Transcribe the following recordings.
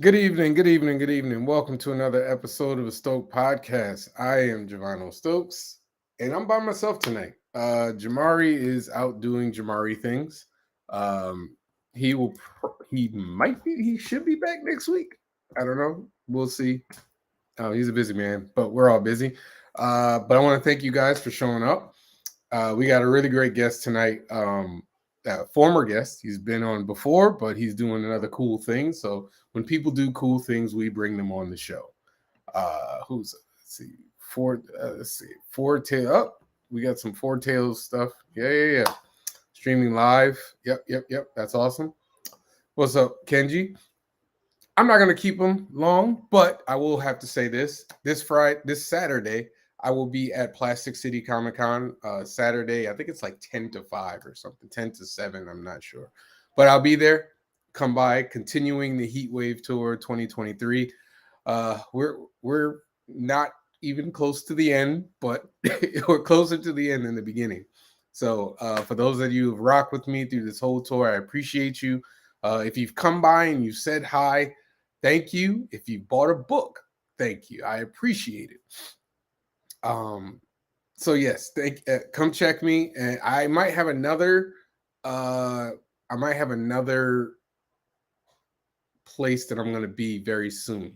Good evening, good evening, good evening. Welcome to another episode of the Stoked podcast. I am Javano Stokes, and I'm by myself tonight. Jamari is out doing Jamari things. Um, he should be back next week. I don't know. We'll see. He's a busy man, but we're all busy. But I want to thank you guys for showing up. We got a really great guest tonight. Former guest. He's been on before, but he's doing another cool thing. So when people do cool things, we bring them on the show. Who's let's see, Four Tail up. We got some Four Tails stuff. Yeah. Streaming live. Yep. That's awesome. What's up, Kenji? I'm not gonna keep them long, but I will have to say this: this Saturday, I will be at Plastic City Comic Con. Saturday, I think it's like 10 to 5 or something, 10 to 7. I'm not sure, but I'll be there. Come by, continuing the Heat Wave Tour 2023. We're not even close to the end, but we're closer to the end than the beginning. So for those of you who've rocked with me through this whole tour, I appreciate you. If you've come by and you said hi, thank you. If you bought a book, thank you. I appreciate it. So yes, come check me, and I might have another. I might have another place that I'm going to be very soon.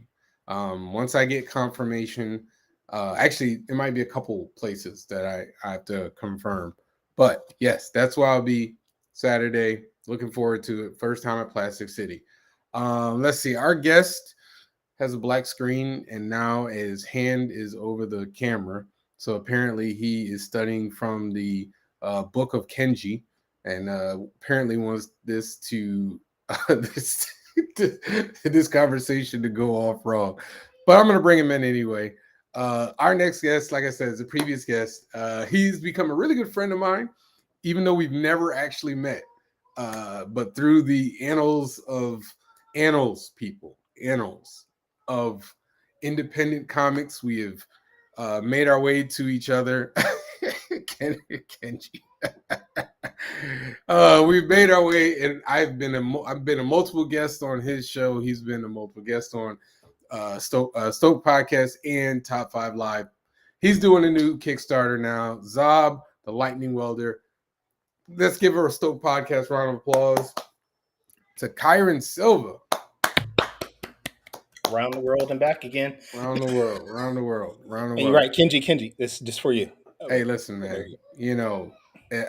Once I get confirmation, actually, it might be a couple places that I have to confirm. But yes, that's where I'll be Saturday. Looking forward to it. First time at Plastic City. Let's see. Our guest has a black screen, and now his hand is over the camera. So apparently, he is studying from the Book of Kenji, and apparently wants this to this this conversation to go off wrong. But I'm gonna bring him in anyway. Our next guest, like I said, is a previous guest. He's become a really good friend of mine, even though we've never actually met. But through the annals of independent comics, we have made our way to each other. Kenji. We've made our way, and I've been a multiple guest on his show. He's been a multiple guest on Stoke Podcast and Top 5 Live. He's doing a new Kickstarter now. Zob, the Lightning Welder. Let's give her a Stoke Podcast round of applause to Kyrun Silva. Around the world and back again. Around the world. And you're right, Kenji. This is just for you. Hey, listen, man. You know,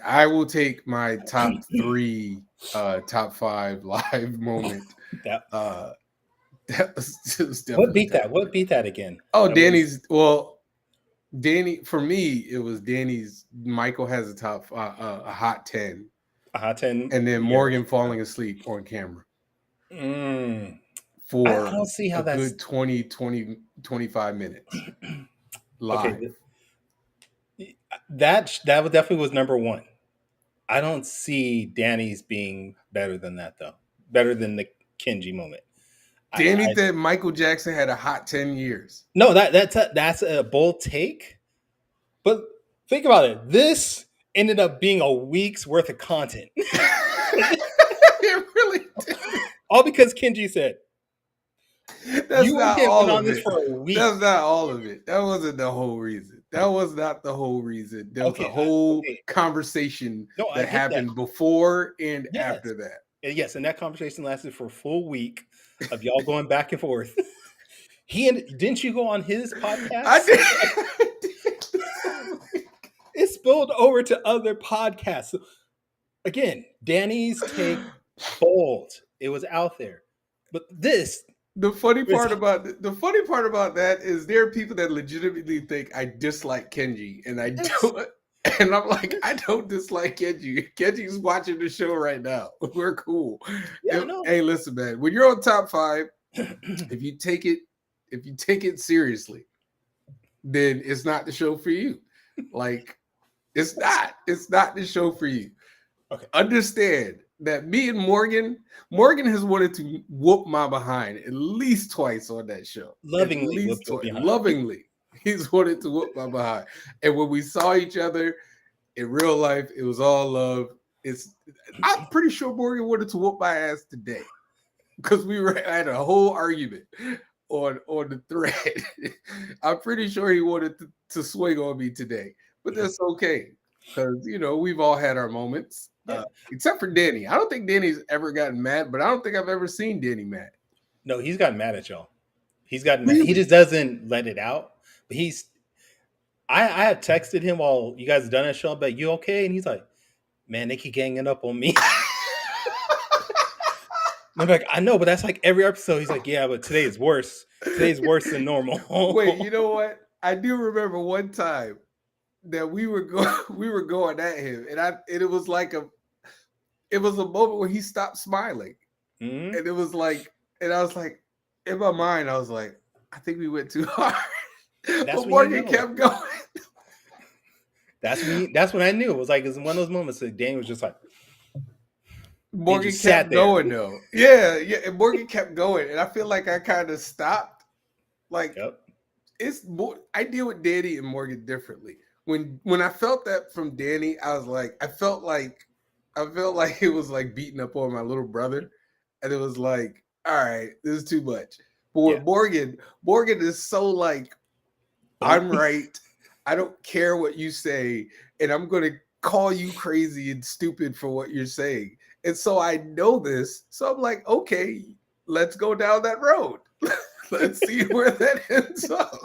I will take my top 3, top 5 live moment. That was what beat that? What beat that again? Oh, Danny, for me, it was Danny's. Michael has a hot 10. A hot 10. And then Morgan falling asleep on camera. For I don't see how that's good 20, 25 minutes live. Okay. That definitely was number 1. I don't see Danny's being better than that, though. Better than the Kenji moment. Danny said Michael Jackson had a hot 10 years. No, that's a bold take. But think about it. This ended up being a week's worth of content. It really did. All because Kenji said. That's not all of it. That's not all of it. That wasn't the whole reason. That was not the whole reason. There was a whole conversation that happened before and after that. Yes, and that conversation lasted for a full week of y'all going back and forth. Didn't you go on his podcast? I did. It spilled over to other podcasts. So, again, Danny's take bold. It was out there. But this The funny part about that is there are people that legitimately think I dislike Kenji, and I don't. And I'm like, I don't dislike Kenji. Kenji's watching the show right now. We're cool. Yeah, hey, listen, man. When you're on top 5, if you take it seriously, then it's not the show for you. Like, it's not the show for you. Okay. Understand that me and Morgan has wanted to whoop my behind at least twice on that show. Lovingly. He's wanted to whoop my behind. And when we saw each other in real life, it was all love. I'm pretty sure Morgan wanted to whoop my ass today. because I had a whole argument on the thread. I'm pretty sure he wanted to swing on me today, but that's okay because we've all had our moments, Yeah. except for Danny. I don't think Danny's ever gotten mad, but I don't think I've ever seen Danny mad. No, he's gotten mad at y'all. He's gotten mad. He Really? just doesn't let it out. But I had texted him while you guys done that show, but you okay? And he's like, man, they keep ganging up on me. And I'm like, I know, but that's like every episode. He's like, yeah, but today is worse. Today's worse than normal. Wait, you know what? I do remember one time that we were going at him, and it was like it was a moment where he stopped smiling, Mhm. and it was like, and I was like, in my mind, I was like, I think we went too hard, That's but when you Morgan know. kept going. That's when I knew it was like it's one of those moments that Danny was just like Morgan just sat kept there. going though. Yeah, and Morgan kept going, and I feel like I kind of stopped. Like Yep. it's more. I deal with Danny and Morgan differently. When I felt that from Danny, I was like, I felt like it was like beating up on my little brother, and it was like, all right, this is too much. But with Morgan is so like, I'm right. I don't care what you say, and I'm gonna call you crazy and stupid for what you're saying. And so I know this. So I'm like, okay, let's go down that road. Let's see where that ends up.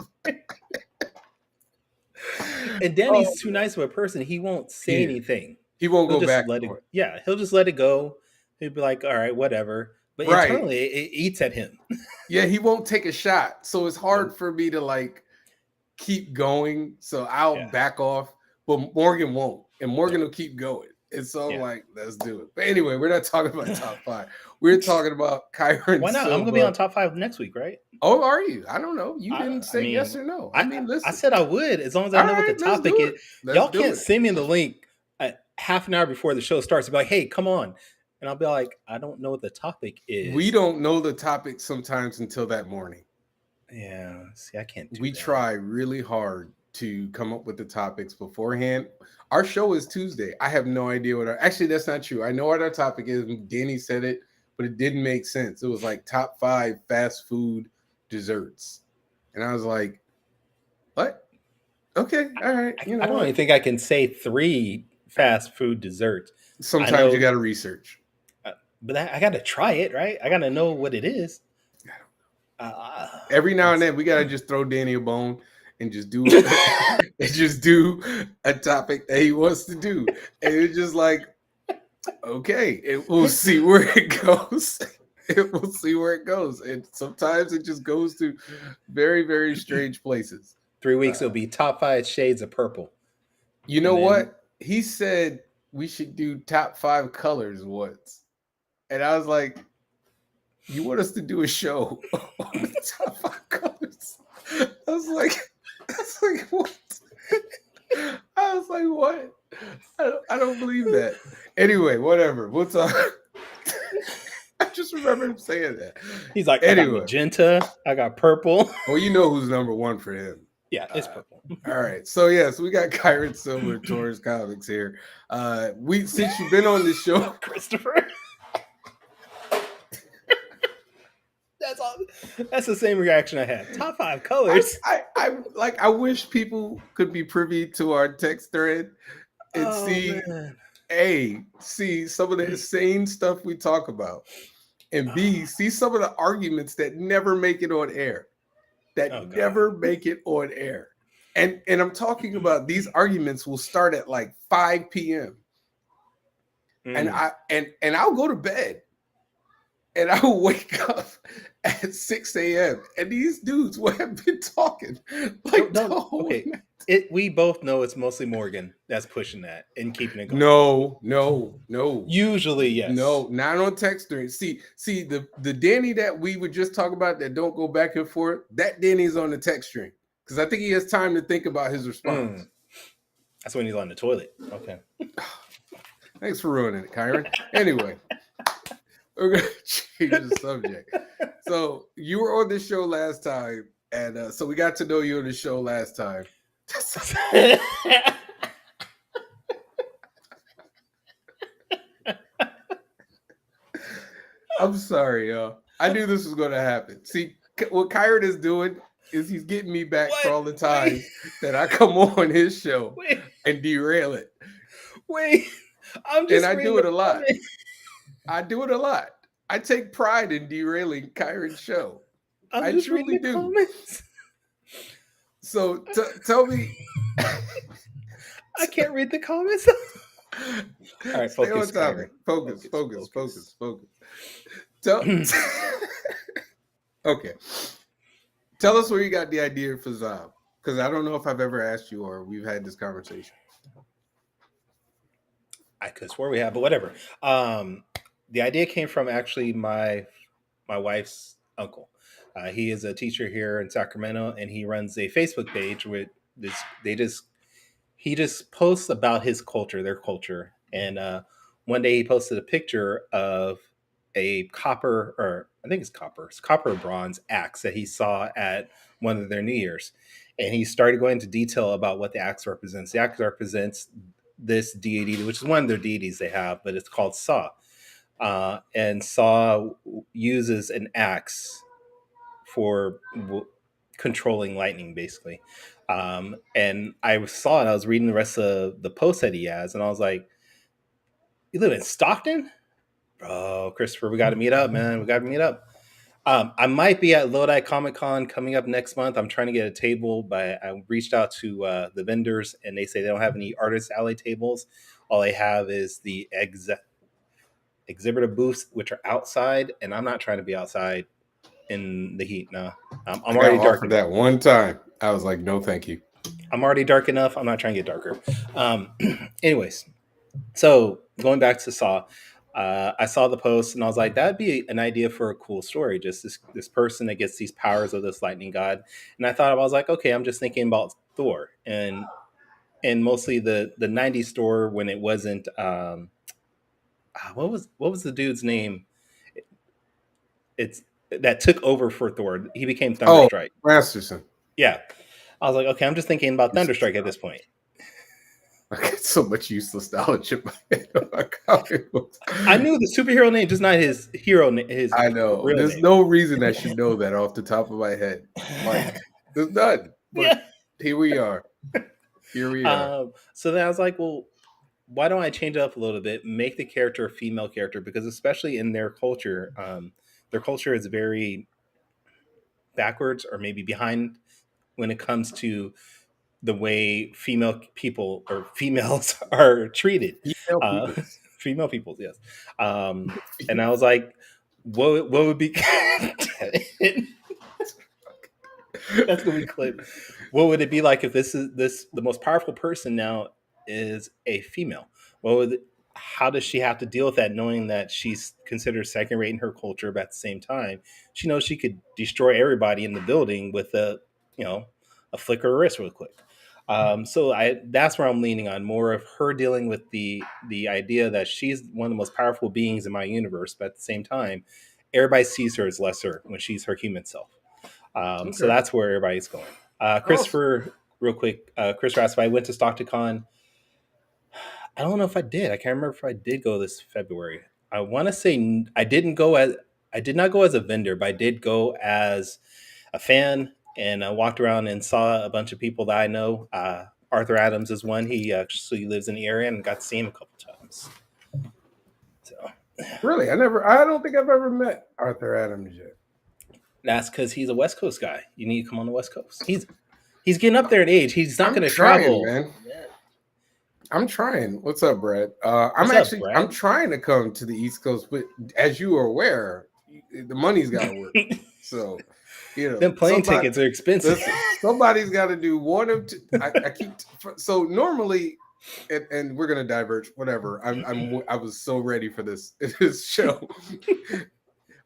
And Danny's too nice of a person. He won't say anything. He won't He'll go just back let for it. it. Yeah, he'll just let it go. He'll be like, all right, whatever. But Right. internally, it eats at him. Yeah, he won't take a shot. So it's hard for me to like keep going. So I'll back off. But Morgan won't. And Morgan will keep going. And so I'm like, let's do it. But anyway, we're not talking about top 5. We're talking about Kyrun Why not? Silva. I'm gonna be on top 5 next week, right? Oh, are you? I don't know. You didn't say yes or no. I mean, listen. I said I would as long as I know what the topic is. Y'all can't send me the link half an hour before the show starts. Be like, hey, come on. And I'll be like, I don't know what the topic is. We don't know the topic sometimes until that morning. Yeah. See, I can't do we that. try really hard to come up with the topics beforehand. Our show is Tuesday. I have no idea actually, that's not true. I know what our topic is. Danny said it, but it didn't make sense. It was like top 5 fast food desserts. And I was like, what? Okay, all right. I don't even think I can say 3 fast food desserts. Sometimes you got to research. But I got to try it, right? I got to know what it is. Every now and then, we got to just throw Danny a bone and just do a topic that he wants to do. And it's just like, okay, we'll see where it goes. We'll see where it goes. And sometimes it just goes to very, very strange places. 3 weeks, it'll be top 5 shades of purple. You know what? He said we should do top 5 colors once. And I was like, you want us to do a show on the top 5 colors? I was like, what? I was like, what? I don't believe that. Anyway, whatever. We'll talk. I just remember him saying that. He's like, anyway. I got magenta, I got purple. Well, you know who's number 1 for him. Yeah, it's purple. All right. So we got Kyrun Silva, Taurus Comics here. Since you've been on this show, Christopher. That's the same reaction I had. Top 5 colors. I wish people could be privy to our text thread and see some of the insane stuff we talk about, and B, see some of the arguments that never make it on air. Make it on air. And I'm talking about these arguments will start at like 5 p.m. And I'll go to bed and I will wake up at 6 a.m. and these dudes will have been talking like we both know it's mostly Morgan that's pushing that and keeping it going. No. Usually, yes. No, not on text string. See the Danny that we would just talk about that don't go back and forth, that Danny's on the text string. Because I think he has time to think about his response. That's when he's on the toilet. Okay. Thanks for ruining it, Kyrun. Anyway, we're going to change the subject. So you were on this show last time, and so we got to know you on the show last time. I'm sorry, y'all. I knew this was going to happen. See, what Kyrun is doing is he's getting me back for What? all the Wait, times that I come on his show wait, and derail it. wait. I'm And just I reading do the it a lot. comments. I do it a lot. I take pride in derailing Kyrun's show. I'm I just reading truly the do. comments. So tell me. I can't read the comments. All right, Stay on focus, topic. Kyrie. Focus, Focus, focus, focus, focus. focus. Tell, okay. Tell us where you got the idea for Zob. Because I don't know if I've ever asked you or we've had this conversation. I could swear we have, but whatever. The idea came from actually my wife's uncle. He is a teacher here in Sacramento, and he runs a Facebook page with this. They just he just posts about his culture, their culture, and one day he posted a picture of a copper, or I think it's copper or bronze axe that he saw at one of their New Year's, and he started going into detail about what the axe represents. The axe represents this deity, which is one of their deities they have, but it's called Sa. And Sa uses an axe for controlling lightning, basically. And I saw it. I was reading the rest of the post that he has, and I was like, "You live in Stockton, bro, Christopher? We got to meet up, man. We got to meet up." I might be at Lodi Comic Con coming up next month. I'm trying to get a table, but I reached out to the vendors, and they say they don't have any artist alley tables. All they have is the exhibitor booths, which are outside, and I'm not trying to be outside in the heat. No, I'm I got already dark offered enough. that one time. I was like, no, thank you. I'm already dark enough. I'm not trying to get darker. Um, anyways, so going back to Saw, I saw the post and I was like, that'd be an idea for a cool story. Just this person that gets these powers of this lightning god. And I thought I was like, okay, I'm just thinking about Thor and mostly the '90s Thor when it wasn't. What was the dude's name? It's that took over for Thor. He became Oh, Thunderstrike. Masterson. Yeah, I was like, okay, I'm just thinking about Thunderstrike at this point. I got so much useless knowledge in my head about comic books. I knew the superhero name, just not his hero, his I know. real There's name. no reason I should know that off the top of my head. Like, there's none. But Yeah. here we are. Here we are. So then I was like, well, why don't I change it up a little bit, make the character a female character? Because especially in their culture is very backwards or maybe behind when it comes to the way female people or females are treated. Female Uh, peoples. female people, yes. And I was like, what would be that's gonna be clip. What would it be like if this the most powerful person now is a female? What would how does she have to deal with that, knowing that she's considered second rate in her culture, but at the same time, she knows she could destroy everybody in the building with you know a flick of her wrist real quick. So I that's where I'm leaning on more of her dealing with the idea that she's one of the most powerful beings in my universe, but at the same time, everybody sees her as lesser when she's her human self. So Okay. that's where everybody's going. Awesome. Christopher, real quick, Chris asked if I went to StockTCon. I don't know if I did. I can't remember if I did go this February. I want to say I did not go as a vendor, but I did go as a fan, and I walked around and saw a bunch of people that I know. Arthur Adams is one. He actually lives in the area and got to see him a couple times. So Really? I don't think I've ever met Arthur Adams yet. that's because he's a West Coast guy. You need to come on the West Coast. He's getting up there in age. He's not I'm going to trying, travel. man. Yeah. I'm trying. What's up, Brad? What's up, I'm Brad? trying to come to the East Coast, but as you are aware, the money's got to work. So, Them plane tickets are expensive. listen, somebody's got to do one of two. I keep so normally, and we're gonna diverge. Whatever. I was so ready for this show.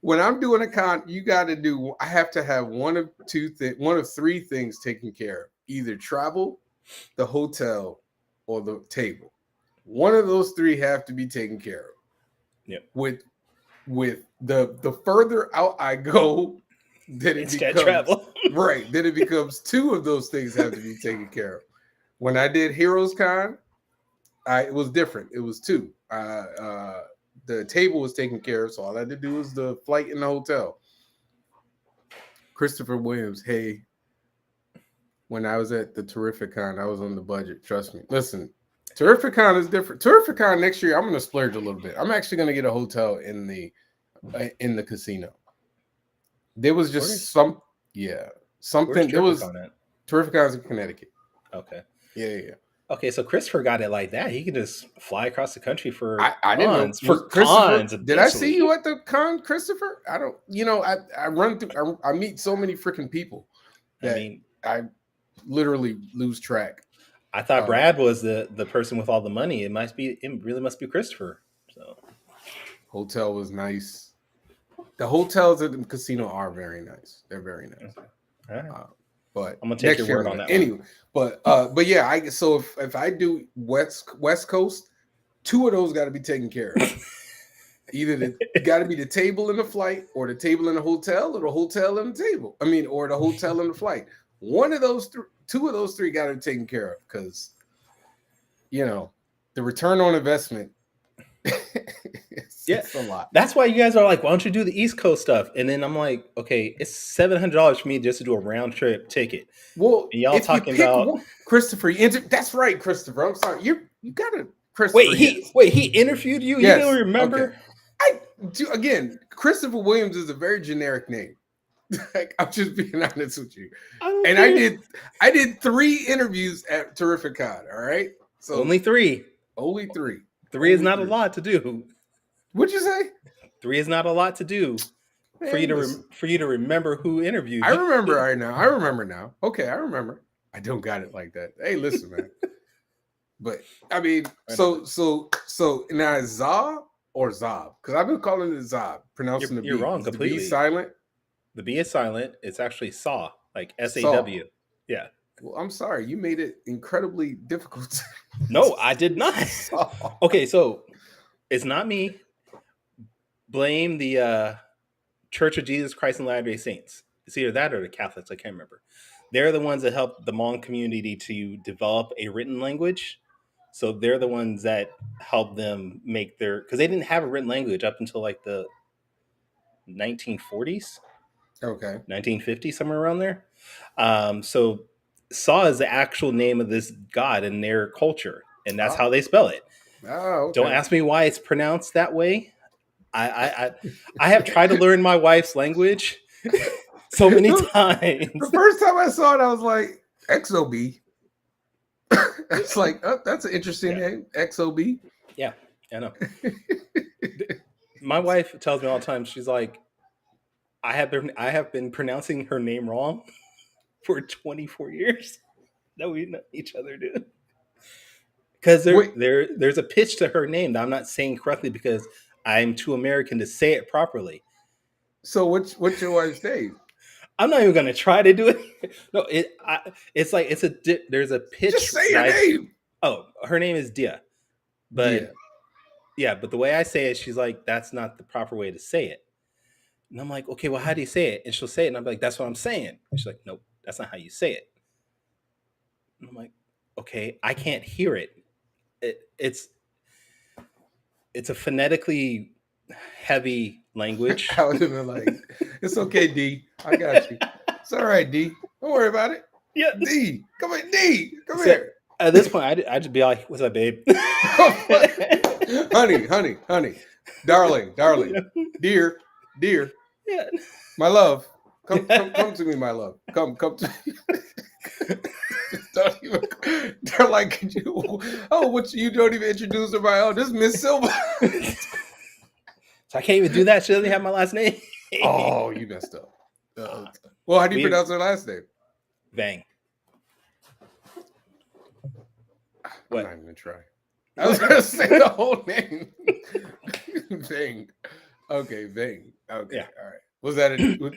When I'm doing a con, you got to do. I have to have one of three things taken care of: either travel, the hotel, or the table. One of those three have to be taken care of. Yep. With the further out I go, then it Instant becomes travel. right. Then it becomes two of those things have to be taken care of. When I did Heroes Con, it was different. It was two. the table was taken care of, so all I had to do was the flight and the hotel. Christopher Williams, hey, when I was at the Terrificon, I was on the budget. Trust me. Listen, Terrificon is different. Terrificon next year, I'm going to splurge a little bit. I'm actually going to get a hotel in the casino. There was just something. There was Terrificon's in Connecticut. Okay. Yeah. Okay, so Christopher got it like that. He could just fly across the country for I didn't know for cons. Did eventually. I see you at the con, Christopher? I don't. I run through. I meet so many freaking people that I literally lose track. I thought Brad was the person with all the money. It really must be Christopher. So, hotel was nice. The hotels at the casino are very nice. They're very nice. All right. But I'm gonna take your word on that. Anyway, but yeah, so if I do West Coast, 2 of those got to be taken care of. Either got to be the table in the flight, or the table in the hotel, or the hotel in the table. Or the hotel in the flight. One of those 2 of those 3 got to be taken care of, because the return on investment. It's a lot. That's why you guys are like, why don't you do the East Coast stuff? And then I'm like, okay, it's $700 for me just to do a round trip ticket. Well, and y'all talking about Christopher. That's right, Christopher. I'm sorry. You gotta. Christopher. He interviewed you. Yes. You don't remember? Okay. Again, Christopher Williams is a very generic name. Like, I'm just being honest with you. I did 3 interviews at Terrificon. All right, so only 3. Only 3. 3 is not a lot to do. What'd you say? 3 is not a lot to do. Man, for you to remember who interviewed you. I remember right now. I remember now. Okay, I remember. I don't got it like that. Hey, listen, man. But so now Za or Zob? Because I've been calling it Zob, pronouncing the B. You're wrong completely. The B silent. The B is silent. It's actually Saw, like SAW. Yeah. Well, I'm sorry. You made it incredibly difficult. No, I did not. Okay, so it's not me. Blame the Church of Jesus Christ and Latter-day Saints. It's either that or the Catholics. I can't remember. They're the ones that helped the Hmong community to develop a written language. So they're the ones that helped them make because they didn't have a written language up until like the 1940s. Okay. 1950, somewhere around there. So Saw is the actual name of this god in their culture, and that's how they spell it. Oh, okay. Don't ask me why it's pronounced that way. I have tried to learn my wife's language so many times. The first time I saw it, I was like, XOB. It's like, oh, that's an interesting name, XOB. Yeah, I know. My wife tells me all the time, she's like, I have been pronouncing her name wrong for 24 years that we know each other, dude. Because there's a pitch to her name that I'm not saying correctly because I'm too American to say it properly. So what's your wife's name? I'm not even gonna try to do it. No, it's like there's a pitch. Just say your name. Oh, her name is Dia, but but the way I say it, she's like, that's not the proper way to say it. And I'm like, okay, well, how do you say it? And she'll say it, and I'm like, that's what I'm saying. And she's like, nope, that's not how you say it. And I'm like, okay, I can't hear it. It's a phonetically heavy language. I would have been like, it's okay, D. I got you. It's all right, D. Don't worry about it. Yeah. D. Come on, D. Come here. At this point, I'd just be like, what's up, babe? honey. Darling. Dear. Yeah. My love. Come to me, my love. Come to me. They're like, you don't even introduce her by, this is Miss Silva. So I can't even do that. She doesn't have my last name. Oh, you messed up. Well, how do you pronounce her last name? Vang. I'm not even gonna try. I was gonna say the whole name. Vang. Okay, Vang. Okay, yeah. All right. Was that was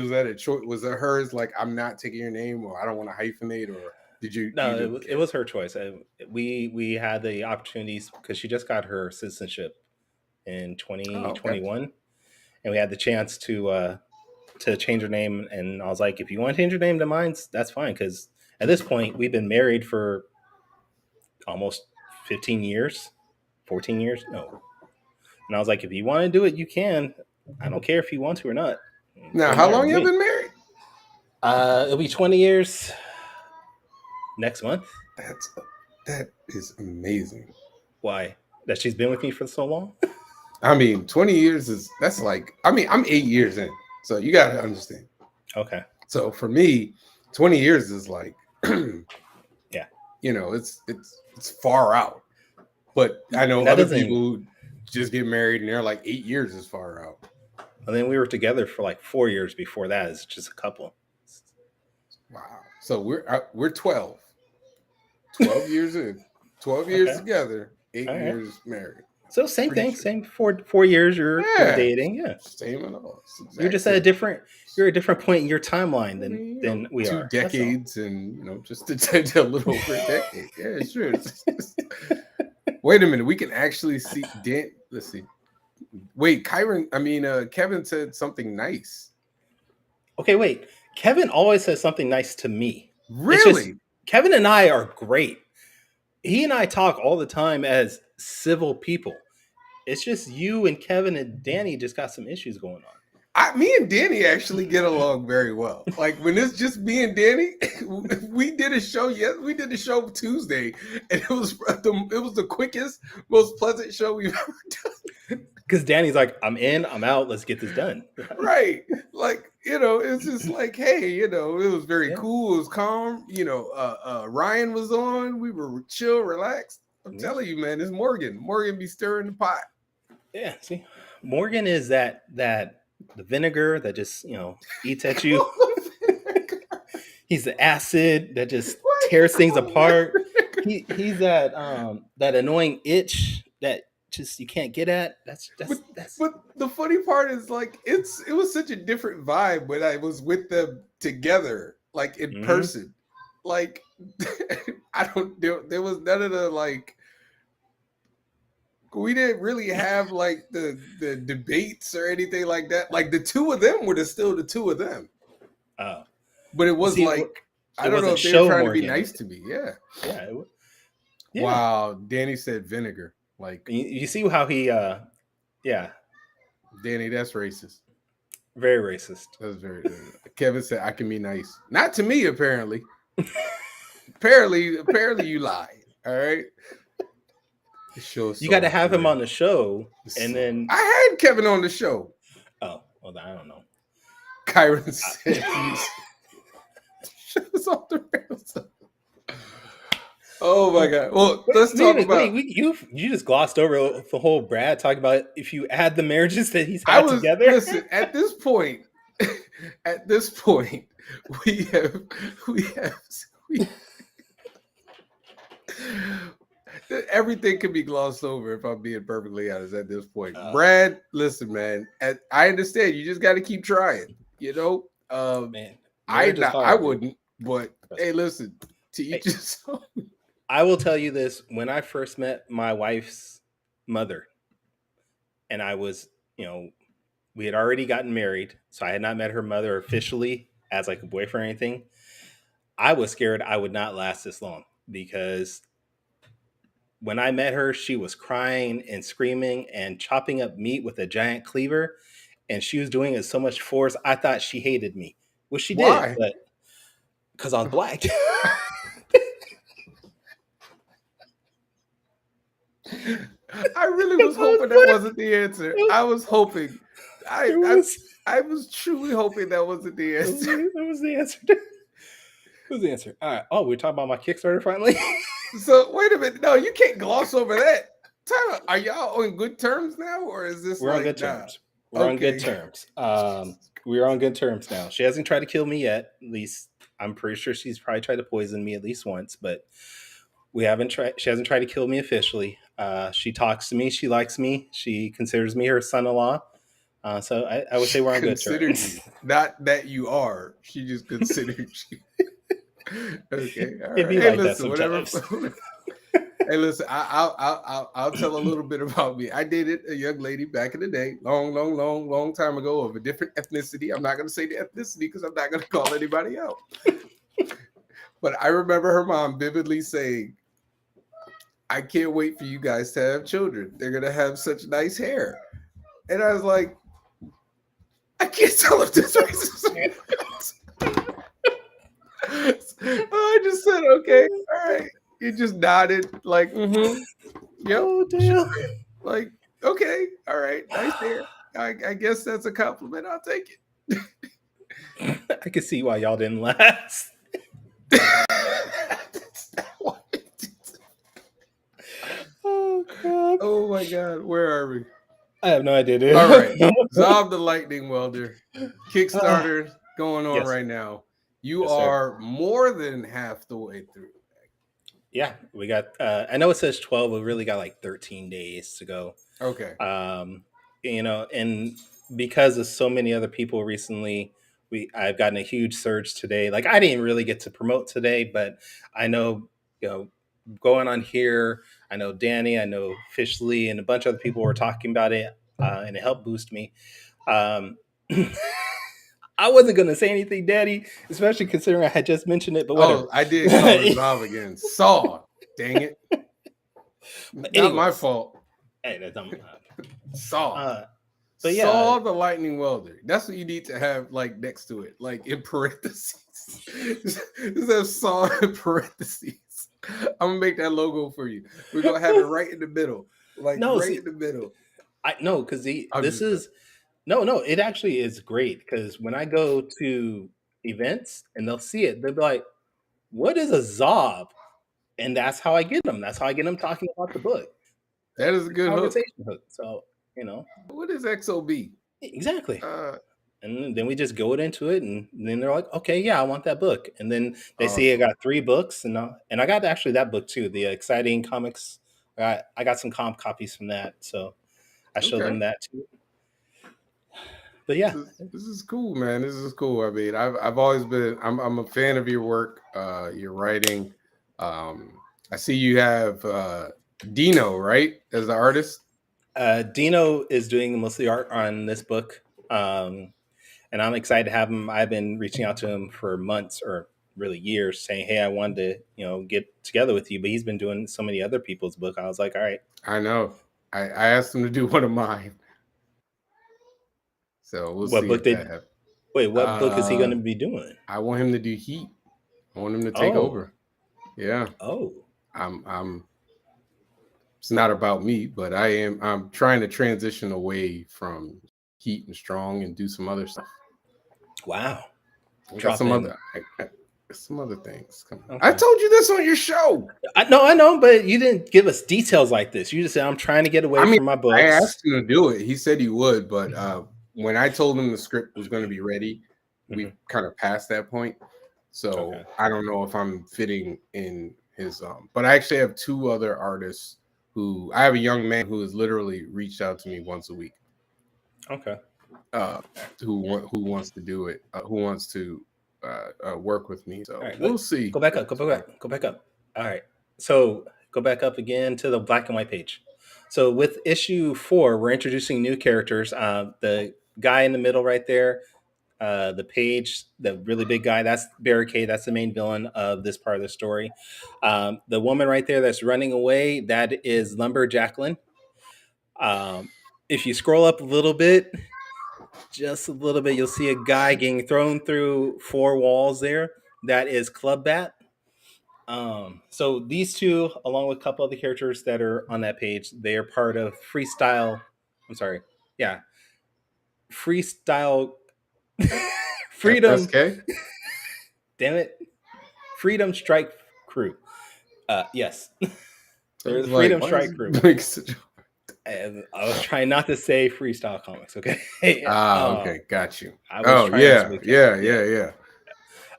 that a choice? Was it hers? Like, I'm not taking your name, or I don't want to hyphenate, or did you? No, it was her choice. We had the opportunities because she just got her citizenship in 2021, and we had the chance to change her name. And I was like, if you want to change your name to mine, that's fine. Because at this point, we've been married for almost 15 years, 14 years. No, And I was like, if you want to do it, you can. I don't care if you want to or not. Now, Don't how matter long to you me. been married? It'll be 20 years next month. That is amazing. Why? That she's been with me for so long? I mean, 20 years that's like, I mean, I'm 8 years in, so you got to understand. Okay. So for me, 20 years is like, Yeah. You know, it's far out. But I know And that other doesn't. people who just get married and they're like 8 years is far out. And then we were together for like 4 years before that. It's just a couple. Wow. So we're 12. 12 years in. 12 years Okay. together, 8 All right. years married. So same Pretty thing. sure. Same 4 years you're dating. Yeah. Same and all. You're just at a different. You're at a different point in your timeline than we 2 are. decades and just a little over a decade. Yeah, sure. Wait a minute. We can actually see let's see. Wait, Kevin said something nice. Okay, wait. Kevin always says something nice to me. Really? Kevin and I are great. He and I talk all the time as civil people. It's just you and Kevin and Danny just got some issues going on. Me and Danny actually get along very well. Like when it's just me and Danny, we did a show. Yes, we did a show Tuesday, and it was the quickest, most pleasant show we've ever done. Because Danny's like, I'm in, I'm out. Let's get this done. Right? Like it's just like, hey, it was very cool. It was calm. Ryan was on. We were chill, relaxed. I'm telling you, man, it's Morgan. Morgan be stirring the pot. Yeah. See, Morgan is that the vinegar that just eats at you. He's the acid that just tears things apart. He's that annoying itch that just you can't get at. But the funny part is like it was such a different vibe when I was with them together, like in person. Like there was none of the like. We didn't really have like the debates or anything like that. Like the two of them were still the two of them. Oh, but it was I don't know if they were trying to be nice to me. Yeah. Yeah. Wow. Danny said vinegar. Like you see how he Danny, that's racist. Very racist. That's very Kevin said I can be nice. Not to me, apparently. apparently you lied. All right. You got to have him on the show, and then I had Kevin on the show. Oh, well, I don't know. Kyrun said show's off the rails. Oh my god! Well, let's talk about. You just glossed over the whole Brad talking about if you add the marriages that he's had together. Listen, at this point, we have. Everything can be glossed over if I'm being perfectly honest at this point. Brad, listen, man. I understand. You just got to keep trying. Man, I wouldn't. But hey, listen. To each his own. I will tell you this: when I first met my wife's mother, and I was, we had already gotten married, so I had not met her mother officially as like a boyfriend or anything. I was scared I would not last this long because when I met her, she was crying and screaming and chopping up meat with a giant cleaver, and she was doing it so much force. I thought she hated me, which she did, but because I was black. I really was hoping that wasn't the answer. I was hoping. I was truly hoping that wasn't the answer. That was the answer. That was the answer. All right. Oh, we're talking about my Kickstarter finally. So wait a minute. No, you can't gloss over that. Tyler, are y'all on good terms now, or is this? We're on good terms. We're on good terms. We're on good terms now. She hasn't tried to kill me yet. At least I'm pretty sure she's probably tried to poison me at least once, but we haven't tried. She hasn't tried to kill me officially. She talks to me. She likes me. She considers me her son-in-law. So I would say we're on good terms. You. Not that you are. She just considers you. Okay. All right. Hey, like listen, whatever. Hey, listen. I'll tell a little bit about me. I dated a young lady back in the day, long time ago, of a different ethnicity. I'm not going to say the ethnicity because I'm not going to call anybody out. But I remember her mom vividly saying, I can't wait for you guys to have children. They're gonna have such nice hair. And I was like, I can't tell if this racist. I just said, okay, all right. You just nodded, like, yep, Oh sure. damn! Like, okay, all right, nice hair. I guess that's a compliment. I'll take it. I can see why y'all didn't last. Oh crap! Oh my god, where are we? I have no idea, dude. All right, Zob the Lightning Welder, Kickstarter going on Yes. right now. You Yes, sir. are more than half the way through. Yeah, we got. I know it says 12. We really got like 13 days to go. Okay, Um, and because of so many other people recently, I've gotten a huge surge today. Like I didn't really get to promote today, but I know, going on here, I know Danny, I know Fish Lee, and a bunch of other people were talking about it, and it helped boost me. Um, I wasn't gonna say anything, Daddy, especially considering I had just mentioned it. But whatever. oh, I did call it Zob again. Saw, dang it. Not my fault. Hey, that's Saw. But yeah, Saw the Lightning Welder. That's what you need to have like next to it, like in parentheses. Just have Saw in parentheses. I'm gonna make that logo for you. We're gonna have it right in the middle, like No, right see, in the middle. I no, because I'm this just is no, it actually is great because when I go to events and they'll see it, they'll be like, "What is a zob?" And that's how I get them. That's how I get them talking about the book. that is a good hook. Conversation hook. So What is XOB? exactly. Uh, And then we just go into it, and then they're like, "Okay, yeah, I want that book." And then they see I awesome. got 3 books, and I got actually that book too, the exciting comics. I got some comp copies from that, so I showed Okay. them that too. But yeah, This is cool, man. This is cool. I mean, I've always been I'm a fan of your work, your writing. Um, I see you have Dino, right, as the artist. Dino is doing most of the art on this book, and I'm excited to have him. I've been reaching out to him for months, or really years, saying, "Hey, I wanted to, get together with you," but he's been doing so many other people's book. I was like, "All right, I know. I asked him to do one of mine, so we'll what see book if that did? happens. Wait, what book is he going Uh, to be doing?" I want him to do Heat. I want him to take Oh, over. Yeah, oh, I'm. It's not about me, but I'm trying to transition away from Heat and Strong and do some other stuff. wow! I got Drop some in. other some other things coming. I Okay. told you this on your show. I know, but you didn't give us details like this. You just said, "I'm trying to get away I mean, from my I books." asked him to do it. He said he would, but when I told him the script was going to be ready, we Hmm. kind of passed that point. So Okay. I don't know if I'm fitting in his. But I actually have 2 other artists who I have a young man who has literally reached out to me once a week. Okay. Uh, who wants to do it? Who wants to work with me? All So right. we'll see. Go back up. Go back. Go back up. All right. So go back up again to the black and white page. So with issue 4, we're introducing new characters. The guy in the middle right there, the page, the really big guy, that's Barricade. That's the main villain of this part of the story. The woman right there that's running away, that is Lumber Jacqueline. Um, if you scroll up a little bit, just a little bit, you'll see a guy getting thrown through 4 walls there. That is Club Bat. So these two, along with a couple other characters that are on that page, they are part of Freestyle. I'm sorry. Yeah. Freestyle. Freedom. FSK. Damn it. Freedom Strike Crew. Yes. I They're was the like, Freedom why is Strike he Crew. doing such? And I was trying not to say Freestyle Comics, okay? Okay, got you. I was Oh trying this yeah, weekend. yeah, Yeah. yeah,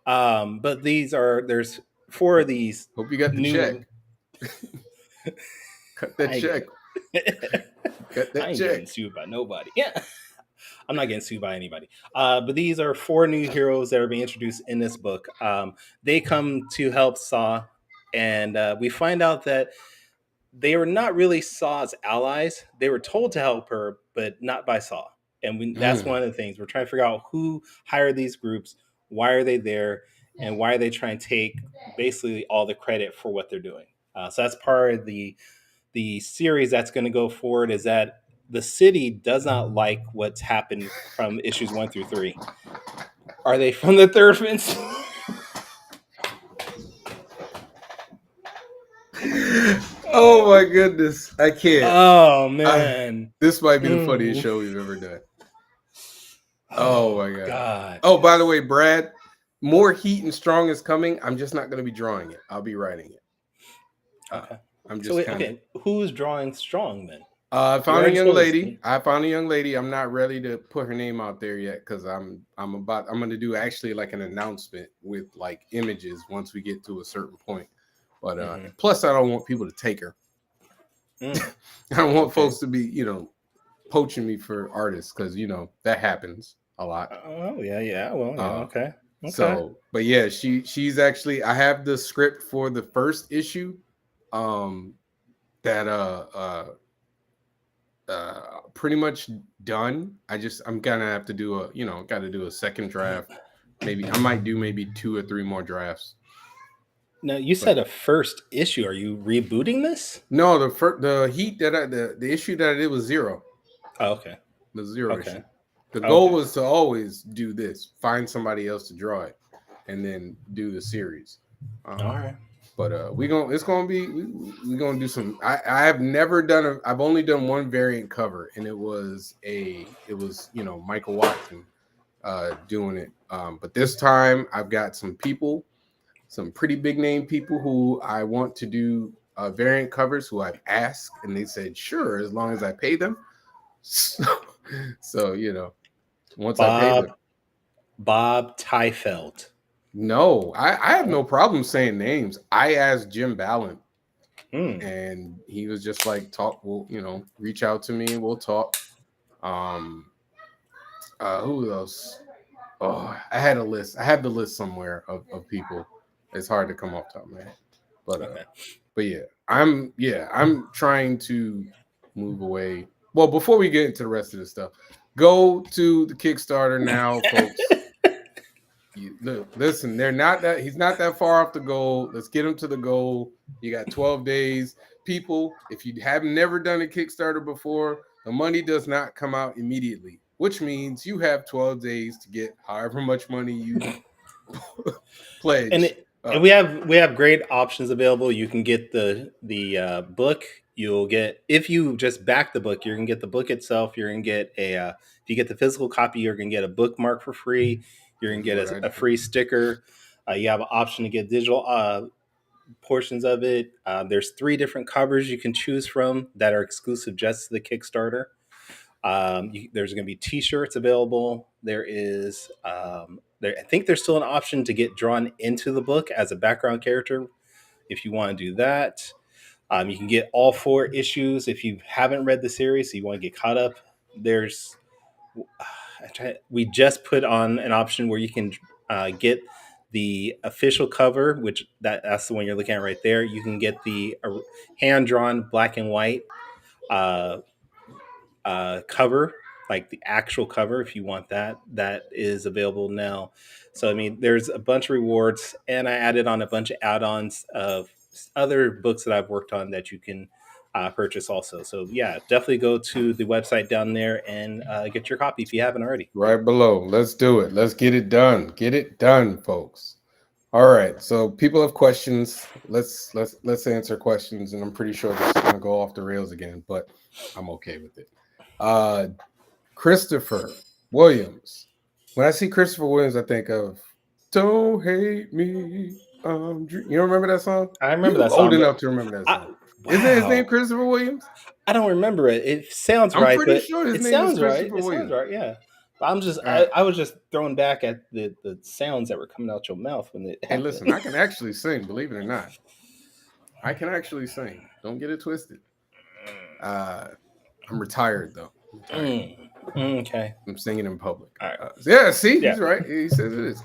yeah. But there's 4 of these Hope you got the check. new. Cut that I ain't check. getting, Cut I that ain't getting check. sued by nobody. Yeah, I'm not getting sued by anybody. But these are 4 new heroes that are being introduced in this book. They come to help Saw, and we find out that they were not really Saw's allies. They were told to help her, but not by Saw. And that's Mm. one of the things we're trying to figure out: who hired these groups, why are they there, and why are they trying to take basically all the credit for what they're doing. So that's part of the series that's going to go forward. Is that the city does not like what's happened from issues 1 through 3. Are they from the third fence? Oh my goodness, I can't. Oh I, man. this might be the funniest Mm. show we've ever done. Oh Oh my god. God. Oh, by the way, Brad, more Heat and Strong is coming. I'm just not going to be drawing it. I'll be writing it. Uh, Okay. I'm So just wait, kind of. okay, who's drawing strong then? I You found a already young told us. lady. I found a young lady. I'm not ready to put her name out there yet because I'm going to do actually like an announcement with like images once we get to a certain point. But Mm-hmm. plus, I don't want people to take her. Mm, I don't want okay. folks to be poaching me for artists because that happens a lot. Oh yeah, yeah. Well, yeah. Uh, Okay. Okay. so, but yeah, she's actually. I have the script for the first issue. Um, that pretty much done. I'm gonna have to do got to do a second draft. Maybe I might do maybe 2 or 3 more drafts. Now you But said a first issue. Are you rebooting this? no, the heat that the issue that I did was 0, Oh, okay. the 0 Okay. issue. The goal Okay. was to always do this, find somebody else to draw it, and then do the series. All Um, right. but it's gonna be we gonna do some. I have never done I've only done one variant cover, and it was Michael Watson doing it. But this time I've got some people, some pretty big name people who I want to do variant covers who I've asked, and they said sure as long as I pay them. So once I pay them. Bob Tyfeld. No, I have Oh. no problem saying names. I asked Jim Ballant, Hmm. and he was just like, talk, we'll, reach out to me and we'll talk. Um, who else? Oh, I had a list. I had the list somewhere of people. It's hard to come off top of my head. Okay. But I'm trying to move away. Well, before we get into the rest of this stuff, go to the Kickstarter now, folks. Listen, he's not that far off the goal. Let's get him to the goal. You got 12 days. People, if you have never done a Kickstarter before, the money does not come out immediately, which means you have 12 days to get however much money you and pledge. it, and we have great options available. You can get the book. You'll get, if you just back the book, you're gonna get the book itself. You're gonna get if you get the physical copy, you're gonna get a bookmark for free. You're gonna This is get what I a do. free sticker. You have an option to get digital portions of it. There's 3 different covers you can choose from that are exclusive just to the Kickstarter. There's going to be T-shirts available. I think there's still an option to get drawn into the book as a background character if you want to do that. You can get all 4 issues if you haven't read the series, so you want to get caught up. There's we just put on an option where you can get the official cover, which that's the one you're looking at right there. You can get the hand drawn black and white uh, cover, like the actual cover, if you want that. That is available now. So I mean, there's a bunch of rewards, and I added on a bunch of add-ons of other books that I've worked on that you can purchase also. So yeah, definitely go to the website down there and get your copy if you haven't already. Right below. Let's do it. Let's get it done. Get it done, folks. All right. So people have questions. Let's answer questions, and I'm pretty sure this is gonna go off the rails again, but I'm okay with it. Christopher Williams. When I see Christopher Williams, I think of "Don't Hate Me." You remember that song? I remember You that old song, but enough to remember that I, song? Isn't his name wow, Christopher Williams? I don't remember it. It sounds I'm right, pretty but sure his it name is sounds right. Christopher It sounds Williams. right. Yeah. I'm just, Uh, I was just thrown back at the sounds that were coming out your mouth when it hey, happened. listen, I can actually sing. Believe it or not, I can actually sing. Don't get it twisted. Uh, I'm retired though. I'm retired. Okay. I'm singing in public. All right. Yeah, see, Yeah. he's right. He says it is.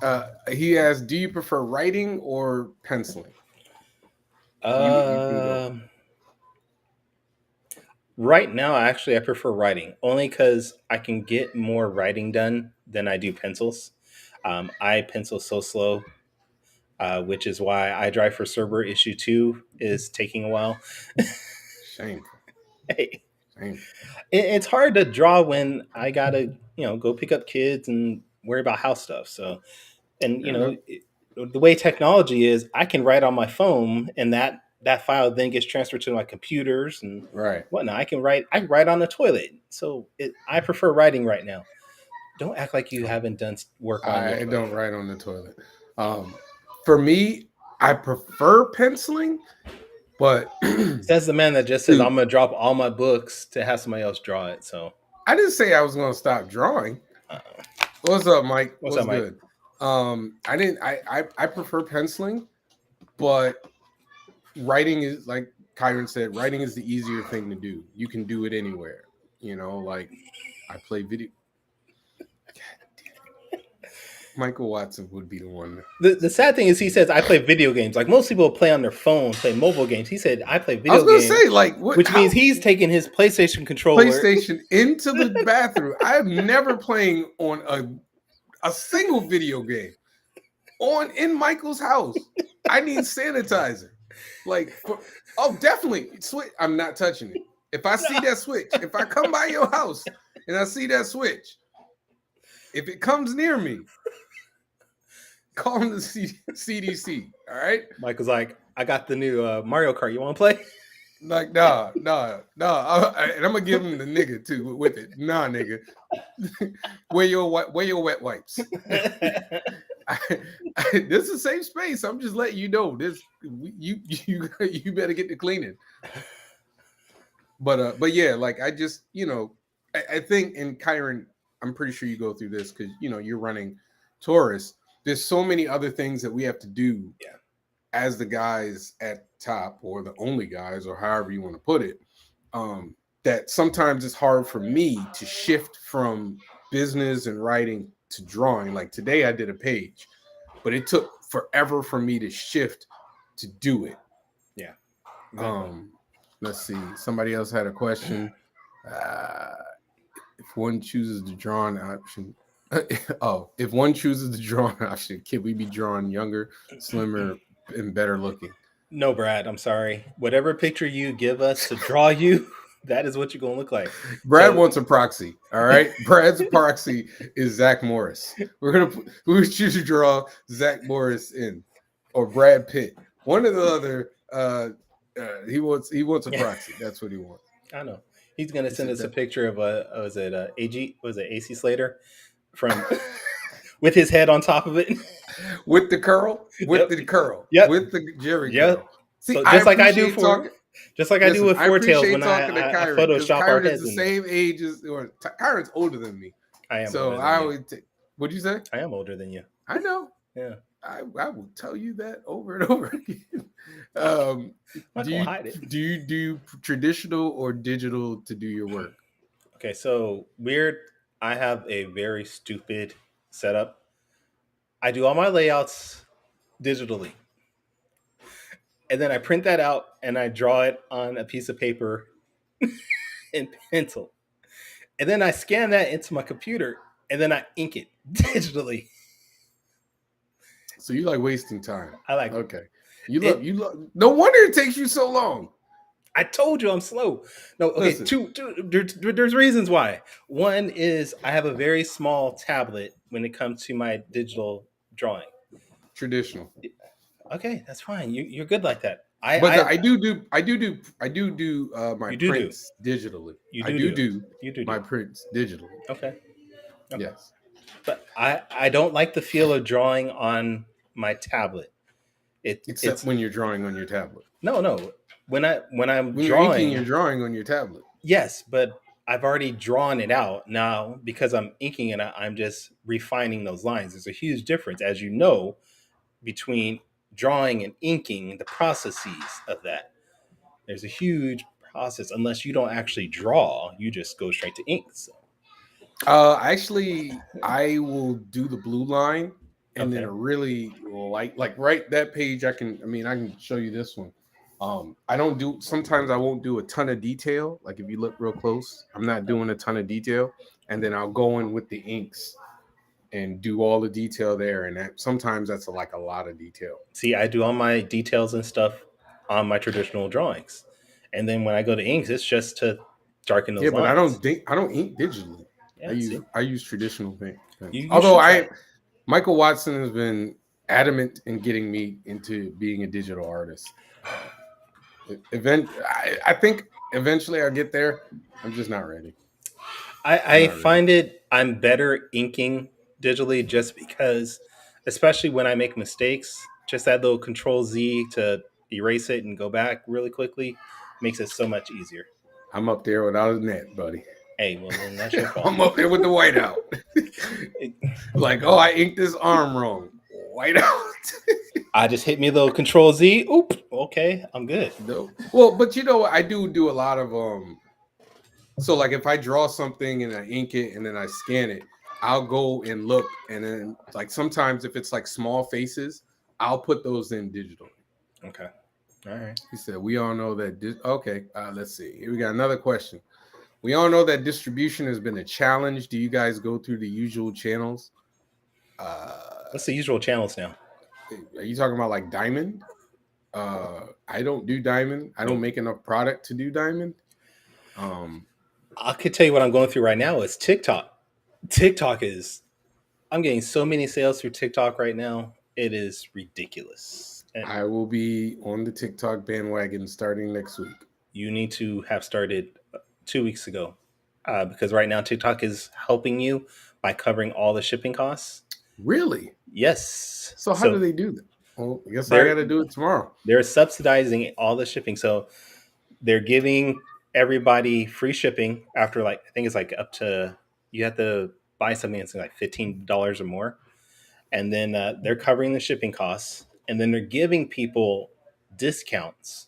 He asks, "Do you prefer writing or penciling?" You can go. Um, right now, actually, I prefer writing only because I can get more writing done than I do pencils. I pencil so slow. which is why iDrive for Server issue 2 is taking a while. Shameful. Hey, Shameful. it's hard to draw when I gotta, go pick up kids and worry about house stuff. So, and I know. the way technology is, I can write on my phone, and that file then gets transferred to my computers and Right. whatnot. I can write. I write on the toilet, so I prefer writing right now. Don't act like you haven't done work on your I toilet. don't write on the toilet. Um, for me, I prefer penciling, but Says the man that just says dude, I'm gonna drop all my books to have somebody else draw it. So, I didn't say I was going to stop drawing. uh, What's up, Mike? what's What's up, Mike? good? I didn't. I prefer penciling, but writing is like Kyrun said. Writing is the easier thing to do. You can do it anywhere. Like I play video. Michael Watson would be the one. The sad thing is, he says I play video games. Like most people play on their phone, play mobile games. He said I play I was video gonna games, say, like, what? which means How he's taking his PlayStation controller. PlayStation into the bathroom? I am never playing on a single video game in Michael's house. I need sanitizer. Definitely switch. I'm not touching it. If I see that switch, if I come by your house and I see that switch, if it comes near me, call him the CDC. All right. Michael's like, I got the new Mario Kart. You want to play? Like, nah. And I'm gonna give him the nigga too with it. Nah, nigga. Wear your wet wipes. This is safe space. I'm just letting you know. You better get to cleaning. But yeah, like I just I think in Kyrun, I'm pretty sure you go through this because you're running Taurus. There's so many other things that we have to do. Yeah. As the guys at top, or the only guys, or however you want to put it, that sometimes it's hard for me to shift from business and writing to drawing. Like today I did a page, but it took forever for me to shift to do it. Yeah. Let's see. Somebody else had a question. If one chooses the drawn option, if one chooses the drawn option, can we be drawn younger, slimmer, and better looking? No, Brad, I'm sorry. Whatever picture you give us to draw you, that is what you're going to look like. Brad wants a proxy. All right. Brad's proxy is Zach Morris. We choose to draw Zach Morris in, or Brad Pitt. One or the other. He wants a proxy. That's what he wants. I know. He's going to send us a picture of AC Slater from with his head on top of it. With the curl? With the curl. Yep. With the Jerry curl. See, so just like I do with Four Tails when I Photoshop our heads. Kyrun's the same age as, or Kyrun's older than me. I am. So I always what'd you say? I am older than you. I know. Yeah. I will tell you that over and over again. Do you do traditional or digital to do your work? Okay, so weird. I have a very stupid setup. I do all my layouts digitally. And then I print that out and I draw it on a piece of paper in pencil. And then I scan that into my computer and then I ink it digitally. So you like wasting time. I like okay. You love no wonder it takes you so long. I told you I'm slow. No, okay, there's reasons why. One is I have a very small tablet when it comes to my digital drawing. Traditional. Okay, that's fine. You're good like that. I do do my prints digitally. I do my prints digitally. Okay. Yes. But I don't like the feel of drawing on my tablet. Except when you're drawing on your tablet. No. When I'm drawing, you're inking, you're drawing on your tablet. Yes, but I've already drawn it out. Now, because I'm inking it, I'm just refining those lines. There's a huge difference, as you know, between drawing and inking, the processes of that. There's a huge process. Unless you don't actually draw, you just go straight to ink. So. Actually, I will do the blue line, and then really like right that page. I can show you this one. Sometimes I won't do a ton of detail. Like if you look real close, I'm not doing a ton of detail, and then I'll go in with the inks and do all the detail there. And that sometimes that's like a lot of detail. See, I do all my details and stuff on my traditional drawings, and then when I go to inks, it's just to darken Yeah, those but lines. I don't ink digitally. Yeah, see, I use traditional you things. you Although should try I it. Michael Watson has been adamant in getting me into being a digital artist. I think eventually I'll get there. I'm just not ready. I'm I not ready. find it I'm better inking digitally just because, especially when I make mistakes, just that little Control Z to erase it and go back really quickly makes it so much easier. I'm up there without a net, buddy. Hey, well then that's your fault. I'm up there with the whiteout. Like, oh, I inked this arm wrong. Whiteout. I just hit me a little Control Z. Oop. Okay, I'm good. No. Well, but you know, I do a lot of so like if I draw something and I ink it and then I scan it, I'll go and look and then like sometimes if it's like small faces, I'll put those in digitally. Okay. All right. He said, "We all know that." Okay, let's see. Here we got another question. We all know that distribution has been a challenge. Do you guys go through the usual channels? Uh, What's the usual channels now? are you talking about like Diamond? I don't do Diamond. I don't Nope. make enough product to do Diamond. Um, I could tell you what I'm going through right now is TikTok. TikTok is I'm getting so many sales through TikTok right now. It is ridiculous. And I will be on the TikTok bandwagon starting next week. you need to have started 2 weeks ago because right now TikTok is helping you by covering all the shipping costs. Really? Yes. So how do So they do that? Well, I guess I got they're to do it tomorrow. they're subsidizing all the shipping. So they're giving everybody free shipping after like I think it's like up to you have to buy something that's like $15 or more, and then they're covering the shipping costs, and then they're giving people discounts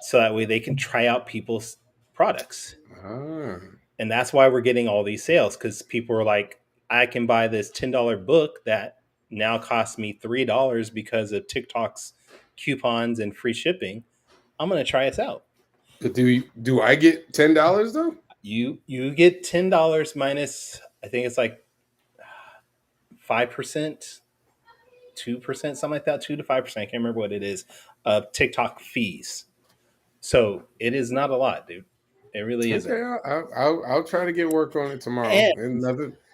so that way they can try out people's products. Ah, And that's why we're getting all these sales because people are like, I can buy this $10 book that now costs me $3 because of TikTok's coupons and free shipping. I'm going to try this out. but do I get $10 though? You get $10 minus I think it's like 5%, 2%, something like that, 2 to 5%. I can't remember what it is of TikTok fees. So it is not a lot, dude. It really isn't. Okay, I'll try to get work on it tomorrow. And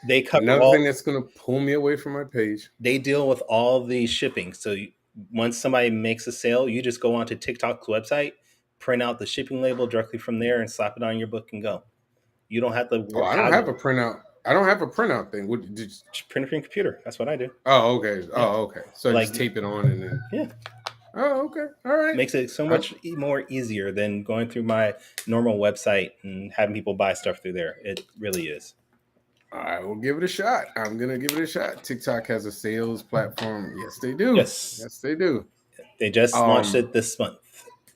they cover Another thing all. that's gonna pull me away from my page. They deal with all the shipping. So once somebody makes a sale, you just go onto TikTok's website, print out the shipping label directly from there, and slap it on your book and go. You don't have to Oh, I don't have a haggle. printout. I don't have a printout thing. What did? Just print it from your computer. That's what I do. Oh, okay. Yeah, Oh, okay. So I like just tape it on and then. yeah, Oh, okay. All right. makes it so much more easier than going through my normal website and having people buy stuff through there. It really is. I will give it a shot. I'm gonna give it a shot. TikTok has a sales platform. Yes, they do. Yes, Yes, they do. they just launched Um. it this month,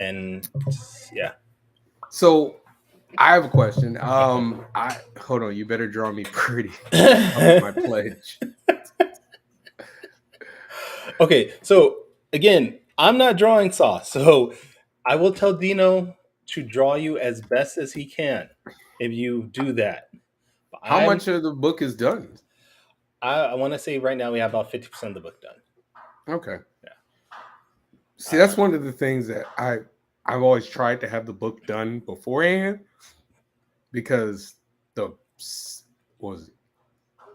and yeah. So I have a question. I hold on. You better draw me pretty. Up my pledge. Okay, so again, I'm not drawing sauce, so I will tell Dino to draw you as best as he can if you do that. But How much of the book is done? I want to say right now we have about 50% of the book done. Okay. Yeah. See, that's one of the things that I've always tried to have the book done beforehand because the was it?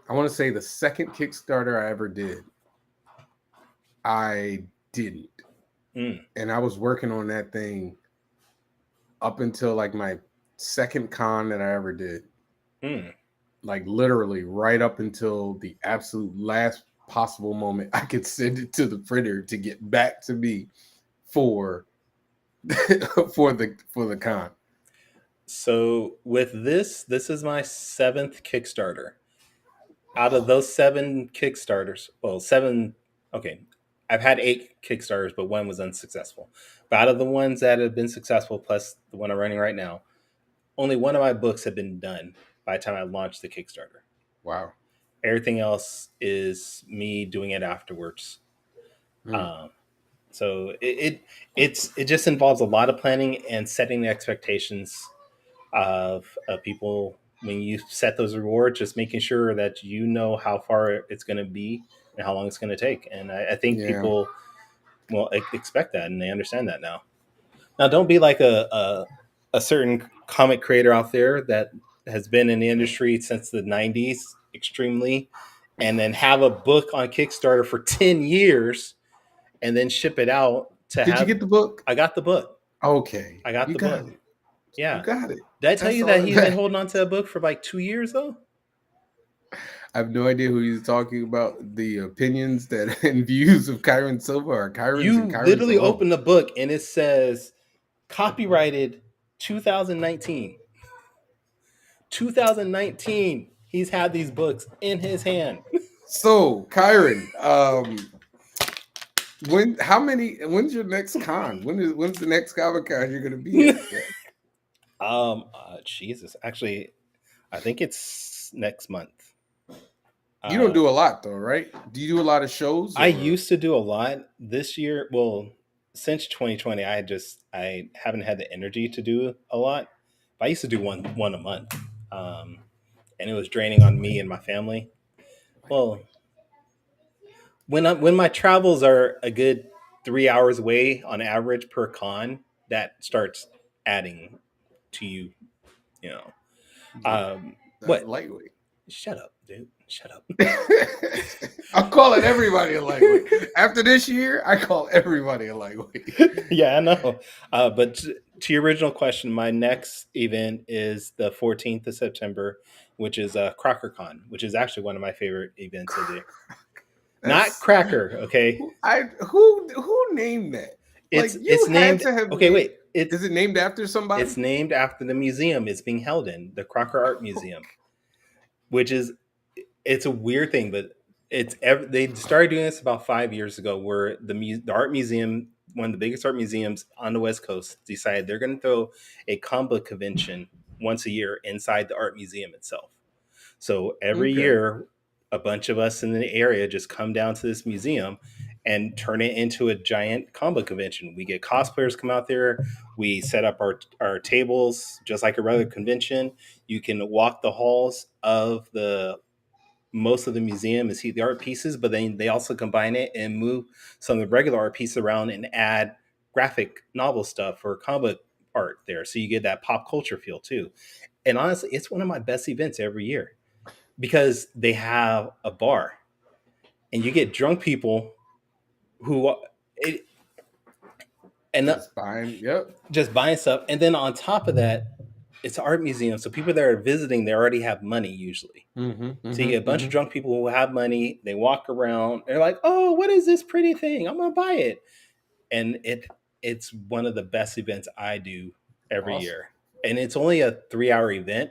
I want to say the second Kickstarter I ever did, I didn't, Mm, and I was working on that thing up until like my second con that I ever did, mm. like literally right up until the absolute last possible moment I could send it to the printer to get back to me for for the con. So with this is my seventh Kickstarter. Out of those seven Kickstarters, well, seven, okay, I've had eight Kickstarters, but one was unsuccessful. But out of the ones that have been successful, plus the one I'm running right now, only one of my books have been done by the time I launched the Kickstarter. Wow. Everything else is me doing it afterwards. Hmm. Um, so it just involves a lot of planning and setting the expectations of people when you set those rewards, just making sure that you know how far it's going to be and how long it's going to take. And I think Yeah. people will expect that, and they understand that now. Now, don't be like a certain comic creator out there that has been in the industry since the '90s, extremely, and then have a book on Kickstarter for 10 years and then ship it out to Did you have. get the book? I got the book. Okay. I got You the got book. it. You Yeah. got it. Did I tell That's you all that that he's been matters. holding on to that book for like 2 years though? I have no idea who he's talking about. The opinions that and views of Kyrun Silva are Kyrun's and You Kyrun's literally alone. open the book and it says copyrighted 2019. 2019. He's had these books in his hand. So, Kyrun, when's your next con? When's the next Comic Con you're gonna be at? Yeah. Jesus. Actually, I think it's next month. You don't do a lot though, right? Do you do a lot of shows? I Or used to do a lot this year. Well, since 2020, I haven't had the energy to do a lot. But I used to do one a month, and it was draining on me and my family. Well, when my travels are a good 3 hours away on average per con, that starts adding to you. You know, that's what? lightweight. Shut up, dude. Shut up. I'm calling everybody a lightweight. After this year, I call everybody a lightweight. Yeah, I know. But to your original question, my next event is the 14th of September, which is CrockerCon, which is actually one of my favorite events of the year. Not That's Cracker, okay? who named that? Like It's you had named. to have Okay, named. wait. Is it named after somebody? It's named after the museum it's being held in, the Crocker Art Museum, which is it's a weird thing, but they started doing this about 5 years ago, where the art museum, one of the biggest art museums on the West Coast, decided they're going to throw a comic book convention once a year inside the art museum itself. So every Okay. year, a bunch of us in the area just come down to this museum and turn it into a giant comic book convention. We get cosplayers come out there. We set up our tables just like a regular convention. You can walk the halls of the most of the museum and see the art pieces, but then they also combine it and move some of the regular art pieces around and add graphic novel stuff or comic art there. So you get that pop culture feel too. And honestly, it's one of my best events every year because they have a bar and you get drunk people who it, and Just buying. Yep. just buying stuff. And then on top of that, it's an art museum. So people that are visiting, they already have money usually. Mm-hmm, So you mm-hmm, get a bunch mm-hmm. of drunk people who have money. They walk around. They're like, "Oh, what is this pretty thing? I'm gonna buy it." And it's one of the best events I do every Awesome. year. And it's only a 3 hour event,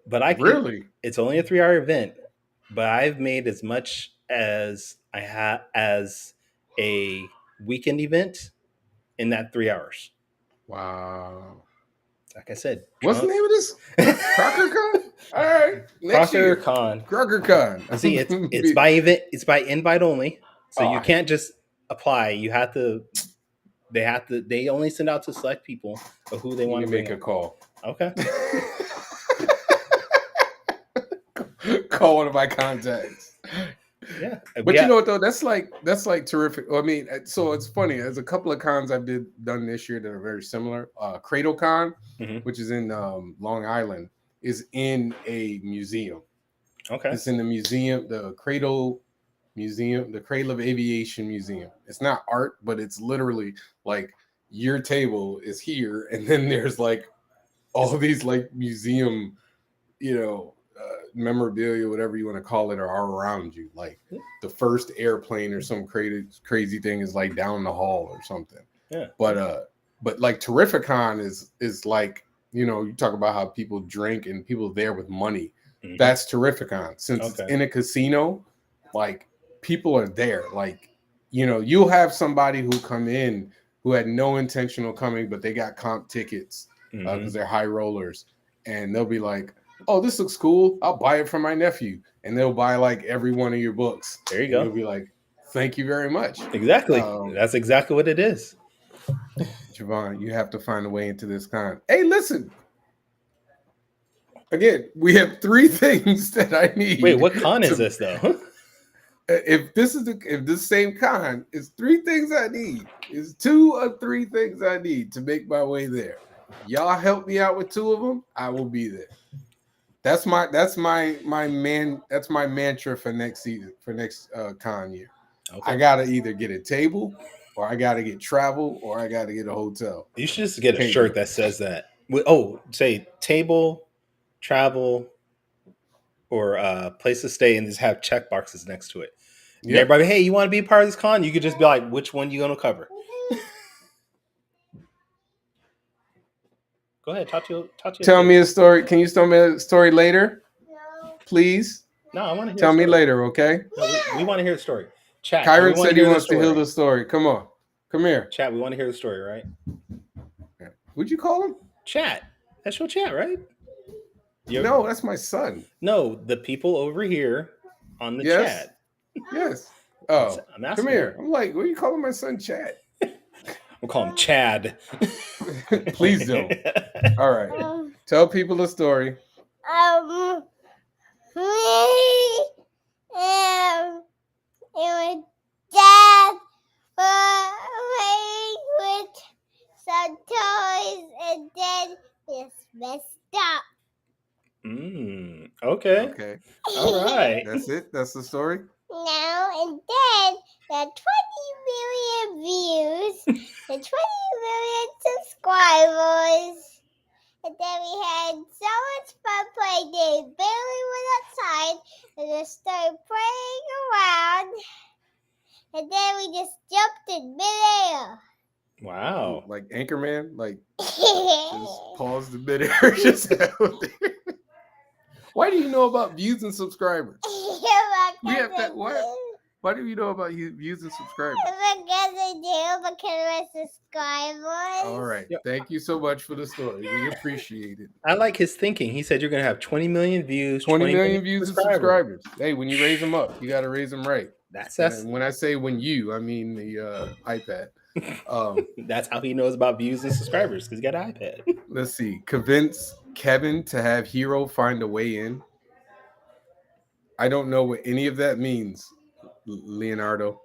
but I can. Really? It's only a 3 hour event, but I've made as much as I had as a weekend event in that 3 hours. Wow. Like I said, What's the drunk. name of this? Crocker Con? All right. Next Crocker year. Con. Crocker Con. And see, it's by event. It's by invite only. So Oh, you I hate can't just apply. You have to. They have to. They only send out to select people of who they you want need to to bring make a on. call. Okay. Call one of my contacts. Yeah. But you Yeah. know what though? That's like terrific. I mean, so it's funny. There's a couple of cons I've done this year that are very similar. Cradle Con, Hmm. which is in Long Island, is in a museum. Okay. It's in the museum, the Cradle Museum, the Cradle of Aviation Museum. It's not art, but it's literally like your table is here, and then there's like all these like museum, memorabilia, whatever you want to call it, are around you. Like the first airplane or some crazy thing is like down the hall or something. Yeah. But like Terrificon is like, you talk about how people drink and people there with money. Hmm. That's Terrificon. Since it's Okay. in a casino, like people are there. Like, you'll have somebody who come in who had no intentional coming, but they got comp tickets because they're high rollers, and they'll be like, "Oh, this looks cool. I'll buy it for my nephew," and they'll buy like every one of your books, There you and go. you'll be like, "Thank you very much." Exactly. That's exactly what it is. Javon, you have to find a way into this con. Hey, listen, Again, we have three things that I need. Wait, what con is to, this though? if this same con is three things I need, is two or three things I need to make my way there. Y'all help me out with two of them, I will be there. That's my mantra for next season, for next con year. Okay. I gotta either get a table, or I gotta get travel, or I gotta get a hotel. You should just get a Can't shirt go. that says that. Oh, say table, travel, or place to stay, and just have check boxes next to it. And Yep. everybody, hey, you want to be a part of this con? You could just be like, which one you gonna cover? Go ahead, talk to your Tell kid. me a story. Can you tell me a story later? No. Please No, I want to hear. tell a me story. later, okay? No, we want to hear the story. Chat, do we Kyrun want to said he hear the wants to hear story? the story. Come on. Come here. Chat, we want to hear the story, right? Would you call him? Chat. That's your chat, right? No, that's my son. No, the people over here on the Yes. chat. Yes. Oh, I'm asking. come here. I'm like, what are you calling my son Chad? We'll call him Chad. Please don't. All right. Tell people the story. It was Dad playing with some toys, and then it's messed up. Okay. Okay. All right. That's it. That's the story. Now and then the 20 million views, the 20 million subscribers. And then we had so much fun playing. They barely went outside and just started playing around. And then we just jumped in midair. Wow. Like Anchorman, like just pause the midair. Just out there. Why do you know about views and subscribers? We have that. Why do you know about views and subscribers? Because I do, because my subscribers. All right. Yep. Thank you so much for the story. We appreciate it. I like his thinking. He said you're going to have 20 million views, 20 million views and subscribers. Hey, when you raise them up, you got to raise them right. That's When I say when you, I mean the iPad. That's how he knows about views and subscribers, because he got an iPad. Let's see. Convince Kevin to have Hero find a way in. I don't know what any of that means, Leonardo.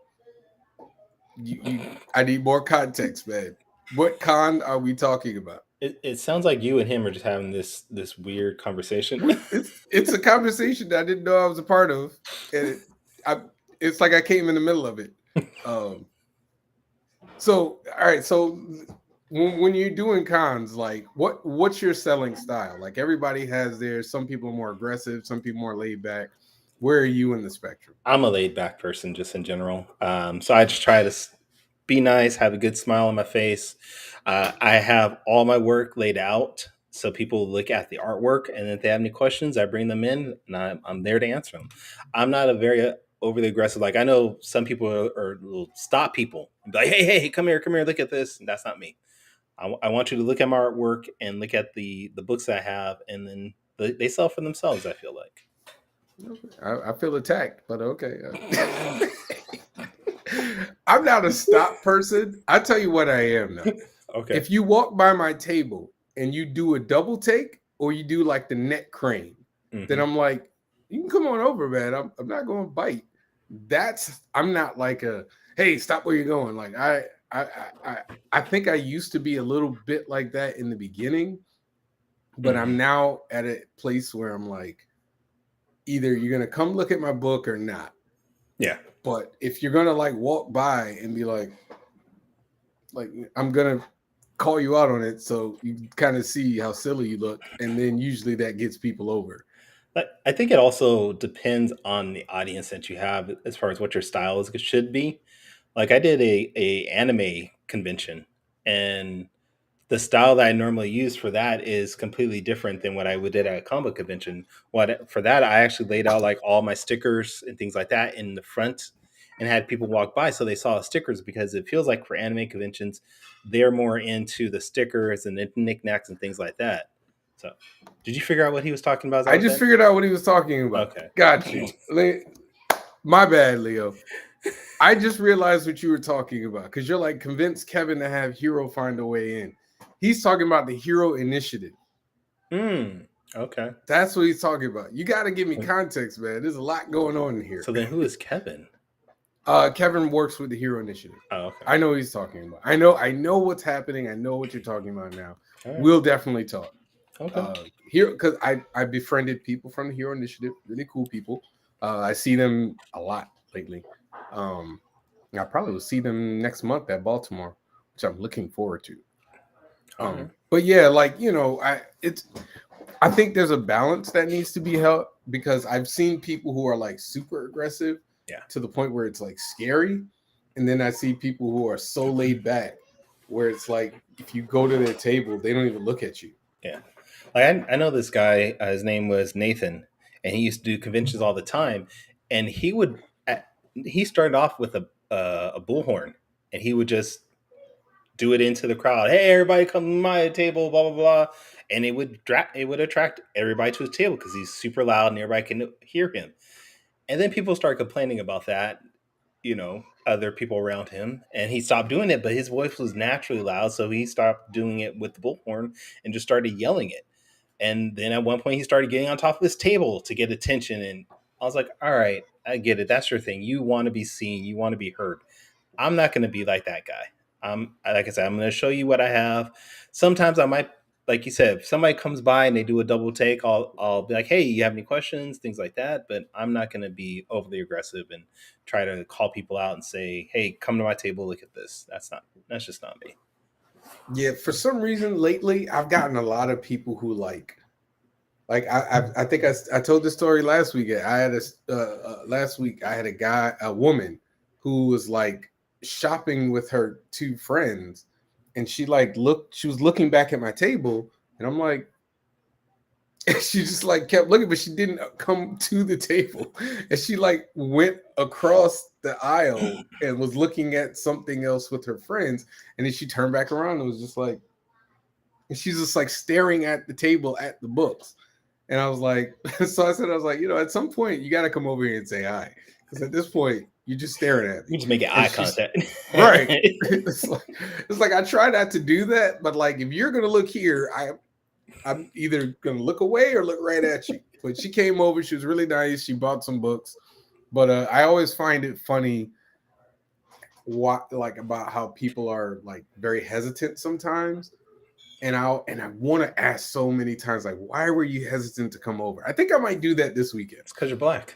I need more context, man. What con are we talking about? It sounds like you and him are just having this weird conversation. It's a conversation that I didn't know I was a part of, and it's like I came in the middle of it. So all right, so when you're doing cons, like what's your selling style? Like everybody has theirs. Some people are more aggressive, some people more laid back. Where are you in the spectrum? I'm a laid back person just in general. So I just try to be nice, have a good smile on my face. I have all my work laid out so people look at the artwork, and if they have any questions, I bring them in, and I'm there to answer them. I'm not a very overly aggressive. Like I know some people will stop people and be like, hey, come here, look at this. And that's not me. I want you to look at my artwork and look at the books I have, and then they sell for themselves, I feel like. I feel attacked, but okay. I'm not a stop person. I tell you what I am now. Okay. If you walk by my table and you do a double take or you do like the neck crane, then I'm like, you can come on over, man. I'm not going to bite. I'm not like a, hey, stop where you're going. Like I think I used to be a little bit like that in the beginning, but I'm now at a place where I'm like, either you're going to come look at my book or not. Yeah. But if you're going to like walk by and be like I'm going to call you out on it so you kind of see how silly you look, and then usually that gets people over. But I think it also depends on the audience that you have as far as what your style is should be. Like I did a anime convention, and the style that I normally use for that is completely different than what I would did at a comic convention. For that, I actually laid out like all my stickers and things like that in the front, and had people walk by so they saw the stickers, because it feels like for anime conventions, they're more into the stickers and the knickknacks and things like that. So, did you figure out what he was talking about? I just figured out what he was talking about. Okay, got you. My bad, Leo. I just realized what you were talking about, because you're like, convince Kevin to have Hero find a way in. He's talking about the Hero Initiative. Okay. That's what he's talking about. You got to give me context, man. There's a lot going on in here. So then, who is Kevin? Kevin works with the Hero Initiative. Oh, okay. I know what he's talking about. I know what's happening. I know what you're talking about now. All right. We'll definitely talk. Okay. Here, because I befriended people from the Hero Initiative, really cool people. I see them a lot lately. I probably will see them next month at Baltimore, which I'm looking forward to. Right. But yeah, like I think there's a balance that needs to be held, because I've seen people who are like super aggressive, to the point where it's like scary, and then I see people who are so laid back, where it's like if you go to their table, they don't even look at you. Yeah, like I know this guy. His name was Nathan, and he used to do conventions all the time. And he started off with a bullhorn, and he would just do it into the crowd. Hey, everybody, come to my table, blah blah blah, and it would attract everybody to his table because he's super loud and everybody can hear him. And then people start complaining about that, other people around him, and he stopped doing it. But his voice was naturally loud, so he stopped doing it with the bullhorn and just started yelling it. And then at one point, he started getting on top of his table to get attention. And I was like, all right, I get it. That's your thing. You want to be seen. You want to be heard. I'm not going to be like that guy. Like I said, I'm going to show you what I have. Sometimes I might, like you said, if somebody comes by and they do a double take, I'll be like, hey, you have any questions? Things like that. But I'm not going to be overly aggressive and try to call people out and say, hey, come to my table. Look at this. That's just not me. Yeah, for some reason lately, I've gotten a lot of people who like I think I told this story last week. I had last week I had a woman who was like shopping with her two friends, and she was looking back at my table, and I'm like, she just like kept looking, but she didn't come to the table, and she like went across the aisle and was looking at something else with her friends, and then she turned back around and was just like, and she's just like staring at the table at the books. And I was like, so I was like, at some point you got to come over here and say hi, because at this point you're just staring at me. You just making eye contact, right? It's like I try not to do that, but like if you're gonna look here, I'm either gonna look away or look right at you. But she came over, she was really nice. She bought some books, but I always find it funny, about how people are like very hesitant sometimes. And I want to ask so many times, like, why were you hesitant to come over? I think I might do that this weekend. It's because you're black.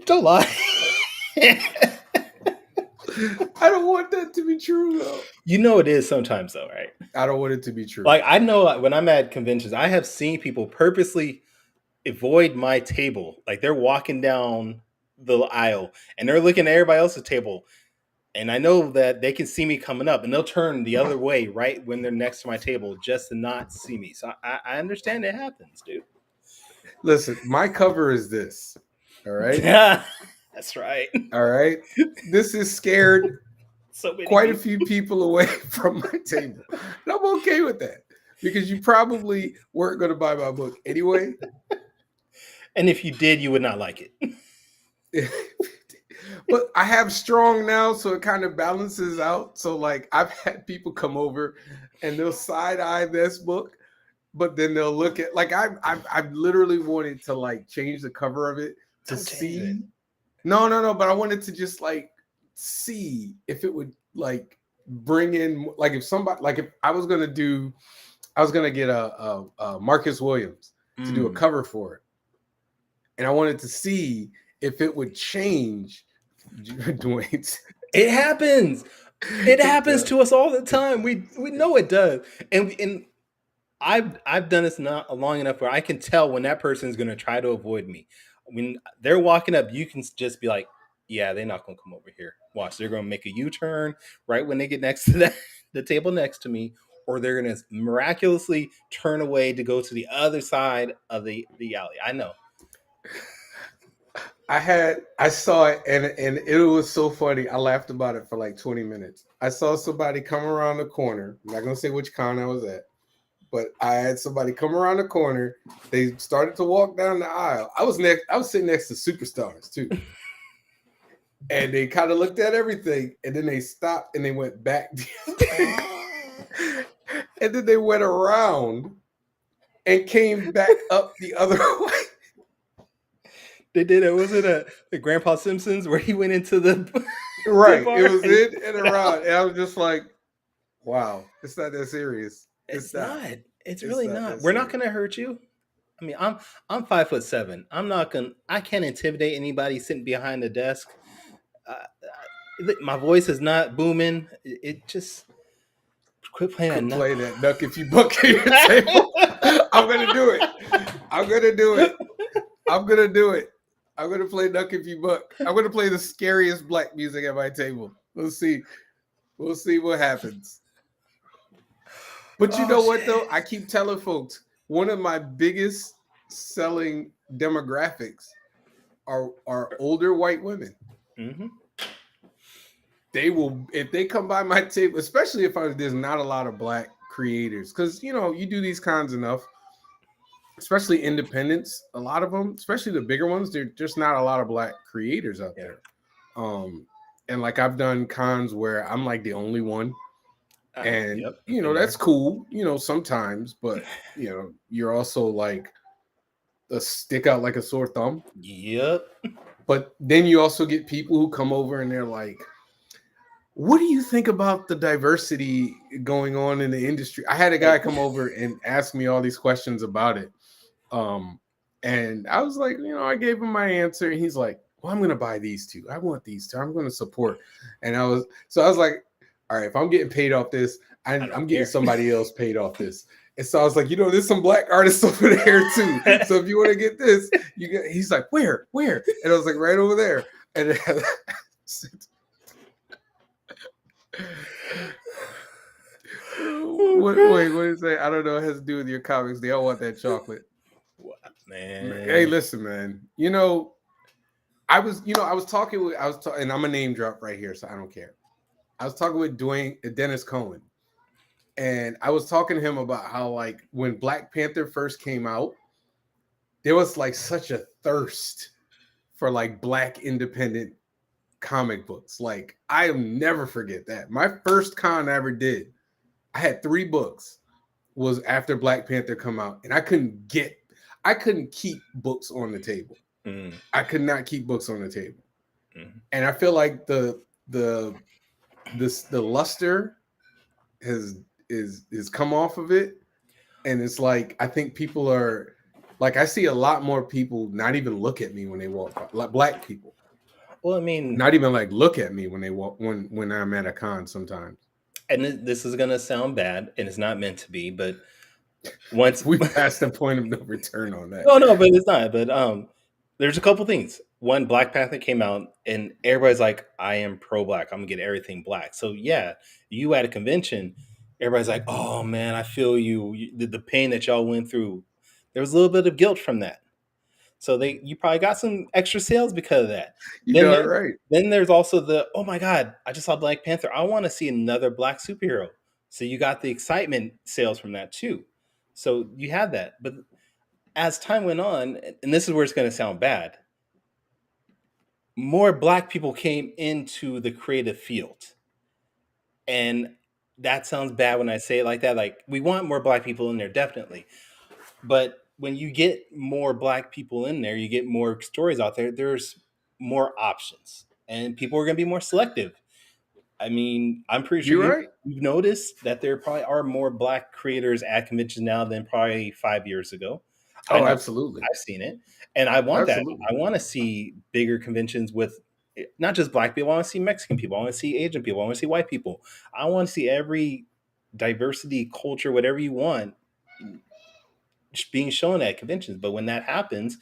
Don't lie. I don't want that to be true, though. It is sometimes, though, right? I don't want it to be true. Like, I know when I'm at conventions, I have seen people purposely avoid my table. Like, they're walking down the aisle and they're looking at everybody else's table. And I know that they can see me coming up, and they'll turn the other way right when they're next to my table just to not see me. So I understand it happens, dude. Listen, my cover is this. All right? That's right. All right? This is scared quite a few people away from my table. And I'm okay with that, because you probably weren't going to buy my book anyway. And if you did, you would not like it. But I have Strong now, so it kind of balances out. So like I've had people come over and they'll side eye this book, but then they'll look at, like, I've literally wanted to like change the cover of it to see. No, but I wanted to just like see if it would like bring in, like, if somebody, like, if I was gonna get a Marcus Williams to do a cover for it, and I wanted to see if it would change Dwayne's. It happens. It happens to us all the time. We know it does. And I've done this not long enough where I can tell when that person is going to try to avoid me. When they're walking up, you can just be like, yeah, they're not going to come over here. Watch, they're going to make a U-turn right when they get next to the table next to me, or they're going to miraculously turn away to go to the other side of the alley. I know. I saw it, and it was so funny. I laughed about it for like 20 minutes. I saw somebody come around the corner. I'm not gonna say which con I was at, but I had somebody come around the corner. They started to walk down the aisle. I was sitting next to superstars too. And they kind of looked at everything, and then they stopped and they went back. And then they went around and came back up the other way. They did it. Was it the Grandpa Simpsons where he went into the Right. bar It was and in and around. And I was just like, wow, it's not that serious. It's not. It's It's really not not. that We're not serious. gonna hurt you. I mean, I'm 5'7". I can't intimidate anybody sitting behind the desk. My voice is not booming. It just quit playing Quit that. playing that duck if you buck at your table. I'm gonna do it. I'm gonna do it. I'm gonna do it. I'm gonna play duck if you buck. I'm gonna play the scariest black music at my table. We'll see. We'll see what happens. But you Oh, know what shit. though? I keep telling folks one of my biggest selling demographics are older white women. Mm-hmm. They will, if they come by my table, especially if there's not a lot of black creators, because you know you do these cons enough, especially independents. A lot of them, especially the bigger ones, there's just not a lot of black creators out there. And like I've done cons where I'm like the only one. And Yep, you know that's cool, you know, sometimes, but you know you're also like a stick out like a sore thumb. Yep. But then you also get people who come over and they're like, what do you think about the diversity going on in the industry? I had a guy come over and ask me all these questions about it, and I was like, you know, I gave him my answer, and he's like, well, I'm gonna buy these two, I want these two, I'm gonna support. And I was like, all right, if I'm getting paid off this, I'm getting somebody else paid off this. And so I was like, you know, there's some black artists over there too. So if you want to get this, you get. He's like, where? And I was like, right over there. And what is that? I don't know. It has to do with your comics. They all want that chocolate. Wow, man. Hey, listen, man. You know, I was talking with, and I'm a name drop right here, so I don't care. I was talking with Dennis Cohen, and I was talking to him about how, like, when Black Panther first came out, there was like such a thirst for like black independent comic books. Like, I'll never forget that. My first con I ever did, I had 3 books, was after Black Panther come out, and I couldn't keep books on the table. I could not keep books on the table. And I feel like the luster has come off of it. And it's like, I think people are like, I see a lot more people not even look at me when they walk by, like black people. Well, I mean, not even like look at me when they walk, when I'm at a con sometimes. And this is gonna sound bad, and it's not meant to be, but once we passed the point of no return on that. No, but it's not. But there's a couple things. One, Black Panther came out, and everybody's like, "I am pro-black. I'm gonna get everything black." So yeah, you at a convention, everybody's like, "Oh man, I feel you. The pain that y'all went through." There was a little bit of guilt from that. So you probably got some extra sales because of that. Right. Then there's also the, oh my God, I just saw Black Panther. I want to see another black superhero. So you got the excitement sales from that too. So you had that. But as time went on, and this is where it's going to sound bad, more black people came into the creative field. And that sounds bad when I say it like that. Like, we want more black people in there, definitely. But when you get more black people in there, you get more stories out there, there's more options. And people are going to be more selective. I mean, I'm pretty sure you've noticed that there probably are more black creators at conventions now than probably 5 years ago. Oh, absolutely. I've seen it. And I want that. I want to see bigger conventions with not just black people. I want to see Mexican people. I want to see Asian people. I want to see white people. I want to see every diversity, culture, whatever you want, being shown at conventions. But when that happens,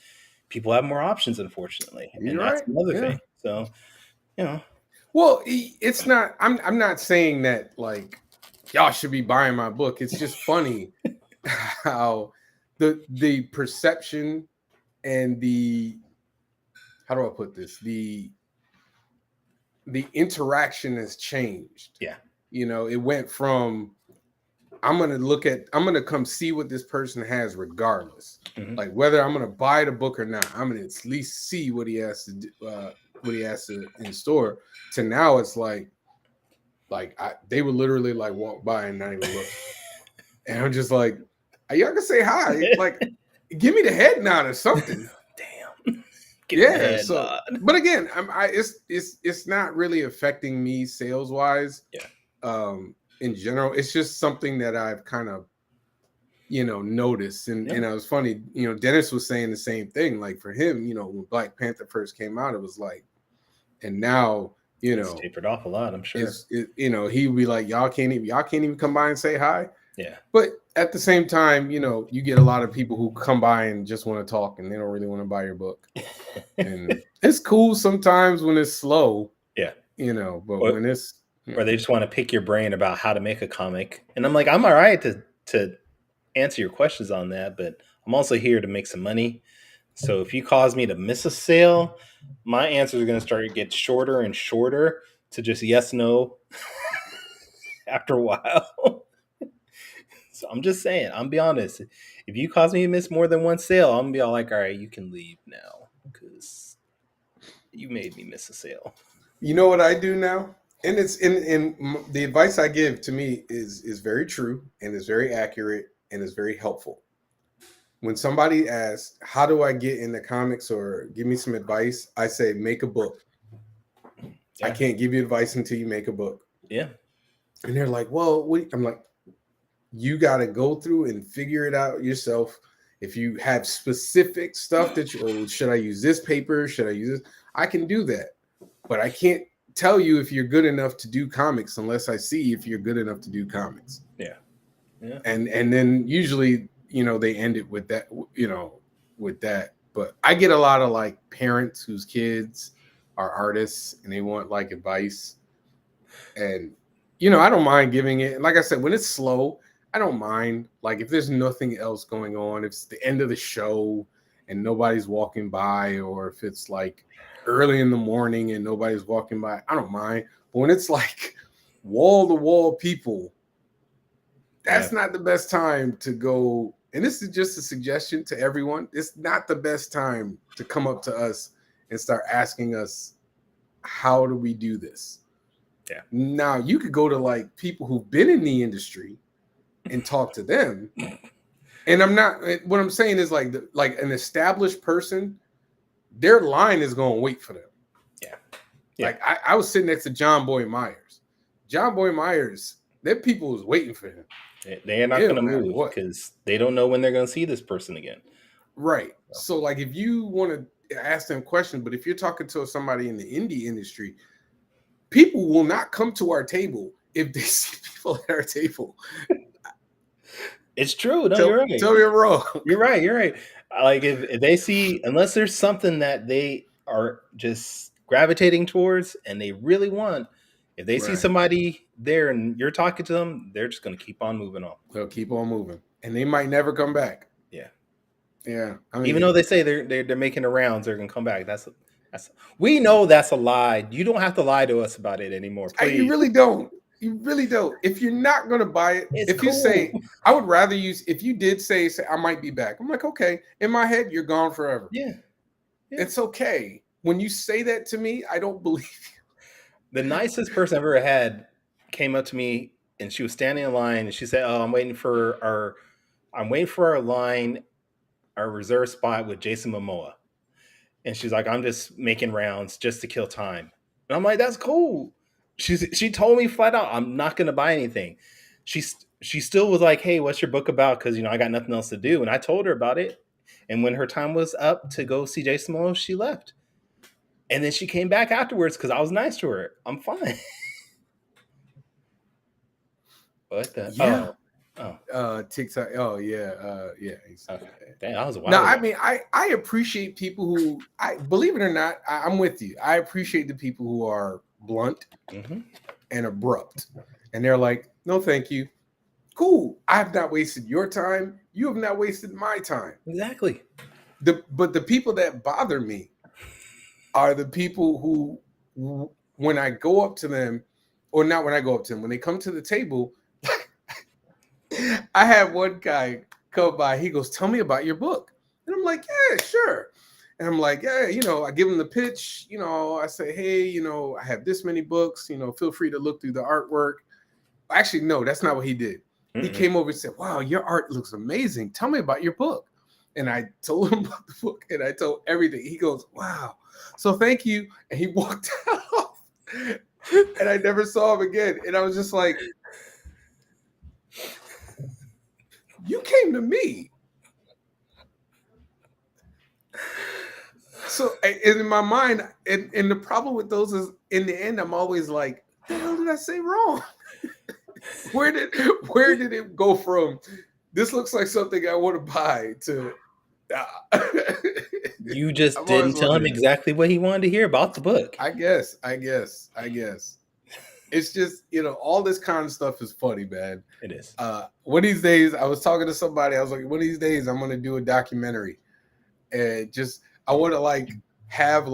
people have more options, unfortunately. And that's another thing. So, you know. Well, it's not, I'm not saying that like y'all should be buying my book. It's just funny how the perception and the, how do I put this? The interaction has changed. Yeah. You know, it went from, I'm going to come see what this person has regardless. Mm-hmm. Like whether I'm going to buy the book or not, I'm going to at least see what he has to do, what he has to in store. To now it's like, Like they would literally like walk by and not even look. And I'm just like, y'all can say hi. Like, give me the head nod or something. Damn. Yeah. So, but again, it's not really affecting me sales wise. Yeah. In general, it's just something that I've kind of, noticed. And it was funny, Dennis was saying the same thing. Like for him, when Black Panther first came out, it was like, and now, it's tapered off a lot, I'm sure. He would be like, y'all can't even come by and say hi. Yeah. But at the same time, you get a lot of people who come by and just want to talk and they don't really want to buy your book. And it's cool sometimes when it's slow. Yeah. But when it's or they just want to pick your brain about how to make a comic. And I'm like, I'm all right to answer your questions on that, but I'm also here to make some money. So if you cause me to miss a sale, my answers are going to start to get shorter and shorter to just yes, no after a while. So I'm just saying, I'm be honest. If you cause me to miss more than one sale, I'm going to be all like, all right, you can leave now because you made me miss a sale. You know what I do now? And it's in the advice I give to me is very true and is very accurate and is very helpful. When somebody asks, how do I get into comics or give me some advice? I say, make a book. Yeah. I can't give you advice until you make a book. Yeah. And they're like, well, I'm like, you got to go through and figure it out yourself. If you have specific stuff should I use this paper? Should I use this? I can do that, but I can't tell you if you're good enough to do comics unless I see if you're good enough to do comics. Yeah. Yeah. And then usually, they end it with that, with that. But I get a lot of like parents whose kids are artists and they want like advice. And, I don't mind giving it. Like I said, when it's slow, I don't mind. Like if there's nothing else going on, if it's the end of the show and nobody's walking by, or if it's like early in the morning and nobody's walking by, I don't mind. But when it's like wall to wall people, that's not the best time to go. And this is just a suggestion to everyone. It's not the best time to come up to us and start asking us, how do we do this? Yeah. Now you could go to like people who've been in the industry and talk to them. And what I'm saying is like an established person, their line is going to wait for them. Yeah. Like I was sitting next to John Boy Myers. John Boy Myers, their people was waiting for him. They are not going to move because they don't know when they're going to see this person again. Right. So like if you want to ask them questions, but if you're talking to somebody in the indie industry, people will not come to our table if they see people at our table. It's true. No, you're right. Tell me I'm wrong. You're right. Like if they see, unless there's something that they are just gravitating towards and they really want, if they see somebody there and you're talking to them, they're just going to keep on moving on. They'll keep on moving, and they might never come back. Yeah. I mean, even though they say they're making the rounds, they're going to come back. We know that's a lie. You don't have to lie to us about it anymore. Please. You really don't. You really don't. If you're not going to buy it, you say, I would rather use, if you did say, I might be back. I'm like, okay. In my head, you're gone forever. Yeah. It's okay. When you say that to me, I don't believe you. The nicest person I've ever had came up to me and she was standing in line and she said, oh, I'm waiting for our line, our reserve spot with Jason Momoa. And she's like, I'm just making rounds just to kill time. And I'm like, that's cool. She told me flat out, I'm not going to buy anything. She still was like, hey, what's your book about? Because, I got nothing else to do. And I told her about it. And when her time was up to go see Jason Momoa, she left. And then she came back afterwards because I was nice to her. I'm fine. What the? Yeah. TikTok. Oh, yeah. Yeah. Okay. Damn, that was wild. No, I mean, I appreciate people who, believe it or not, I'm with you. I appreciate the people who are blunt and abrupt. And they're like, no, thank you. Cool. I have not wasted your time. You have not wasted my time. Exactly. But the people that bother me are the people who, when I go up to them, or not when I go up to them, when they come to the table, I had one guy come by. He goes, tell me about your book. And I'm like, yeah, sure. And I'm like, yeah, I give him the pitch. I say, hey, I have this many books. Feel free to look through the artwork. Actually, no, that's not what he did. He came over and said, wow, your art looks amazing. Tell me about your book. And I told him about the book, and I told everything. He goes, wow. So thank you. And he walked out. And I never saw him again. And I was just like, you came to me. So in my mind, and the problem with those is in the end, I'm always like, what the hell did I say wrong? Where did it go from this looks like something I want to buy to you just didn't tell him exactly what he wanted to hear about the book. I guess. It's just, all this kind of stuff is funny, man. It is. One of these days, I was talking to somebody. I was like, one of these days, I'm going to do a documentary. And I want to have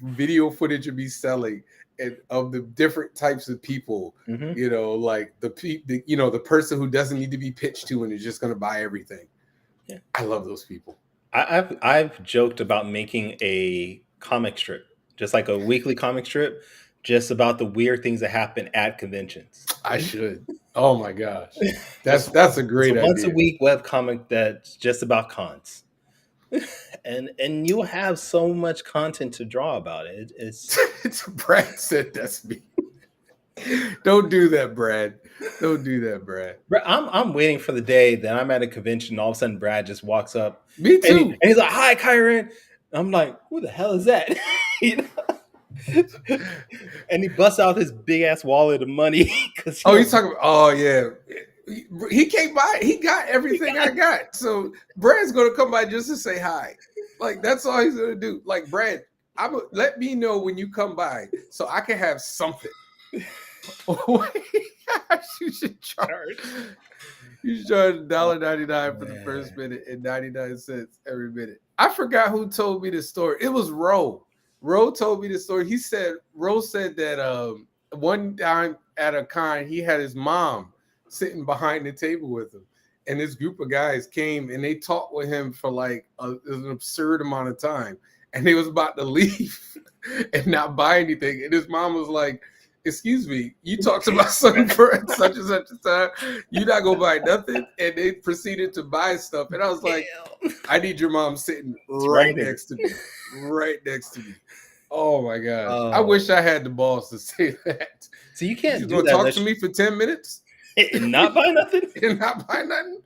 video footage of me selling and of the different types of people, like the person who doesn't need to be pitched to and is just going to buy everything. Yeah. I love those people. I've joked about making a comic strip, just like a weekly comic strip, just about the weird things that happen at conventions. I should. Oh my gosh. That's a great idea. Once a week web comic that's just about cons. And you'll have so much content to draw about it. It's Brad said that's me. Don't do that, Brad. Don't do that, Brad. I'm waiting for the day that I'm at a convention and all of a sudden Brad just walks up. Me too. And he's like, hi, Kyrun. I'm like, who the hell is that? And he busts out his big ass wallet of money. He's talking about, oh yeah. He came by, he got everything I got. So Brad's gonna come by just to say hi. That's all he's gonna do. Brad, let me know when you come by so I can have something. Oh my gosh, you should charge $1.99 for the first minute and 99 cents every minute. I forgot who told me this story. It was Ro. Ro told me this story. Ro said that one time at a con, he had his mom sitting behind the table with him. And this group of guys came and they talked with him for an absurd amount of time. And they was about to leave and not buy anything. And his mom was like, excuse me, you talked about something for such and such a time. You're not going to buy nothing. And they proceeded to buy stuff. And I was like, I need your mom sitting right next to me. Right next to me. Oh my God. I wish I had the balls to say that. So you can't do that. Talk to me for 10 minutes? And not buy nothing? And not buy nothing?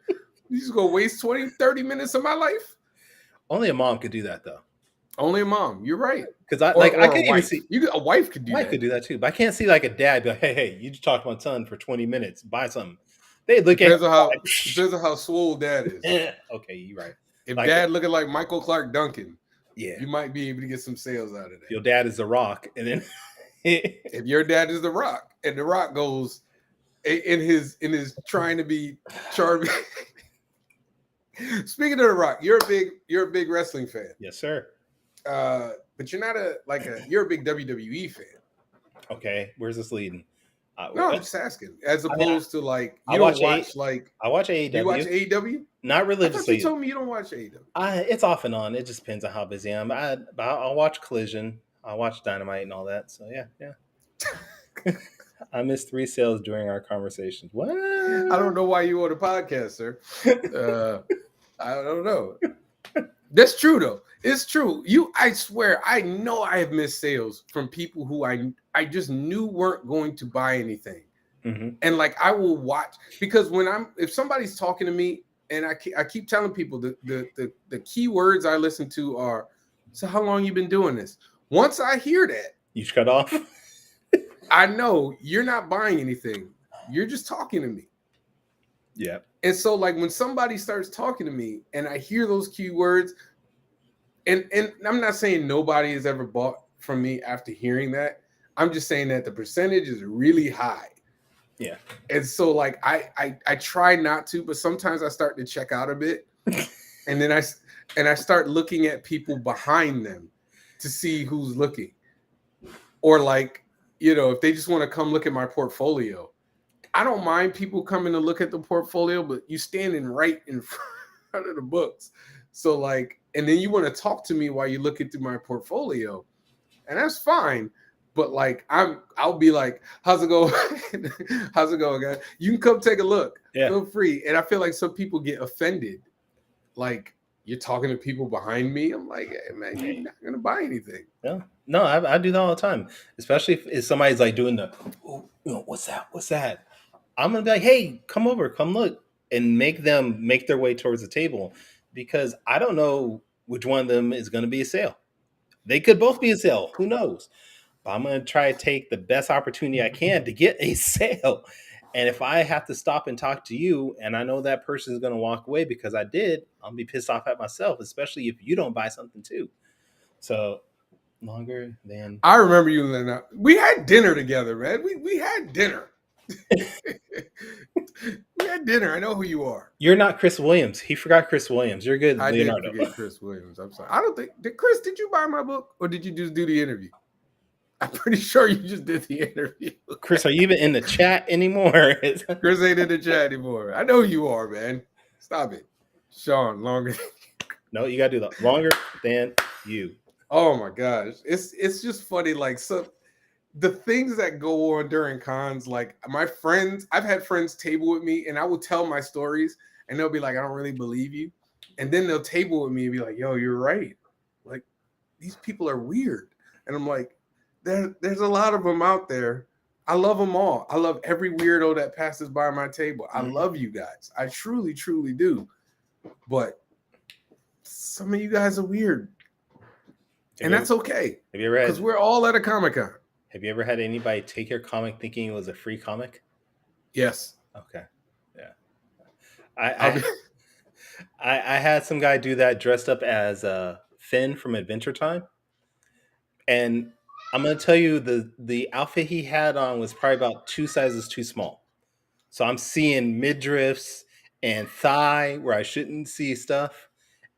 You just gonna waste 20, 30 minutes of my life? Only a mom could do that though. Only a mom. You're right. Because I can't even see a wife could do that. Wife could do that too, but I can't see a dad be like, hey, you just talked to my son for 20 minutes. Buy something. They look depends on how swole dad is. Okay, you're right. If dad looking like Michael Clark Duncan, yeah, you might be able to get some sales out of that. Your dad is The Rock, and then if your dad is The Rock, and The Rock goes in his trying to be charming. Speaking of The Rock, you're a big wrestling fan. Yes, sir. But you're not you're a big WWE fan. Okay, where's this leading? No, I'm just asking. As opposed to I watch AEW. You watch AEW? Not religiously. You told me you don't watch AEW. It's off and on. It just depends on how busy I am. I'll watch Collision. I'll watch Dynamite and all that. So yeah. I missed 3 sales during our conversations. What? I don't know why you on a podcast, sir. I don't know. That's true though. It's true. I swear, I know I have missed sales from people who I just knew weren't going to buy anything. Mm-hmm. And I will watch, because if somebody's talking to me, and I keep telling people the key words I listen to are, so how long you been doing this? Once I hear that, you shut off. I know you're not buying anything. You're just talking to me. Yeah. And so when somebody starts talking to me and I hear those keywords, and I'm not saying nobody has ever bought from me after hearing that. I'm just saying that the percentage is really high. Yeah. And so I try not to, but sometimes I start to check out a bit. And then I start looking at people behind them to see who's looking. Or if they just want to come look at my portfolio. I don't mind people coming to look at the portfolio, but you standing right in front of the books. So and then you want to talk to me while you look through my portfolio, and that's fine. But like I'll be like, how's it going? How's it going, guys? You can come take a look. Yeah. Feel free. And I feel like some people get offended. Like you're talking to people behind me. I'm like, hey, man, you're not gonna buy anything. No, I do that all the time. Especially if somebody's like doing the, oh, what's that? What's that? I'm gonna be like, hey, come over, come look, and make them make their way towards the table, because I don't know which one of them is gonna be a sale. They could both be a sale. Who knows? But I'm going to try to take the best opportunity I can to get a sale. And if I have to stop and talk to you and I know that person is going to walk away because I did, I'll be pissed off at myself, especially if you don't buy something too. So longer than. I remember you, Lena. We had dinner together, man. We had dinner. We had dinner. I know who you are. You're not Chris Williams. He forgot Chris Williams. You're good, I Leonardo. did forget Chris Williams. I'm sorry. I don't think Chris, did you buy my book or did you just do the interview? I'm pretty sure you just did the interview. Chris, are you even in the chat anymore? Chris ain't in the chat anymore. I know who you are, man. Stop it. Sean, longer. No, you gotta do that. Longer than you. Oh my gosh. It's just funny. Like, so the things that go on during cons, like my friends, I've had friends table with me and I will tell my stories and they'll be like, I don't really believe you. And then they'll table with me and be like, yo, you're right. Like, these people are weird. And I'm like, there's a lot of them out there. I love them all. I love every weirdo that passes by my table. I love you guys. I truly, truly do. But some of you guys are weird. And that's okay. Have you ever had? Because we're all at a Comic-Con. Have you ever had anybody take your comic thinking it was a free comic? Yes. Okay. Yeah. I had some guy do that dressed up as Finn from Adventure Time. And I'm going to tell you the outfit he had on was probably about 2 sizes too small. So I'm seeing midriffs and thigh where I shouldn't see stuff.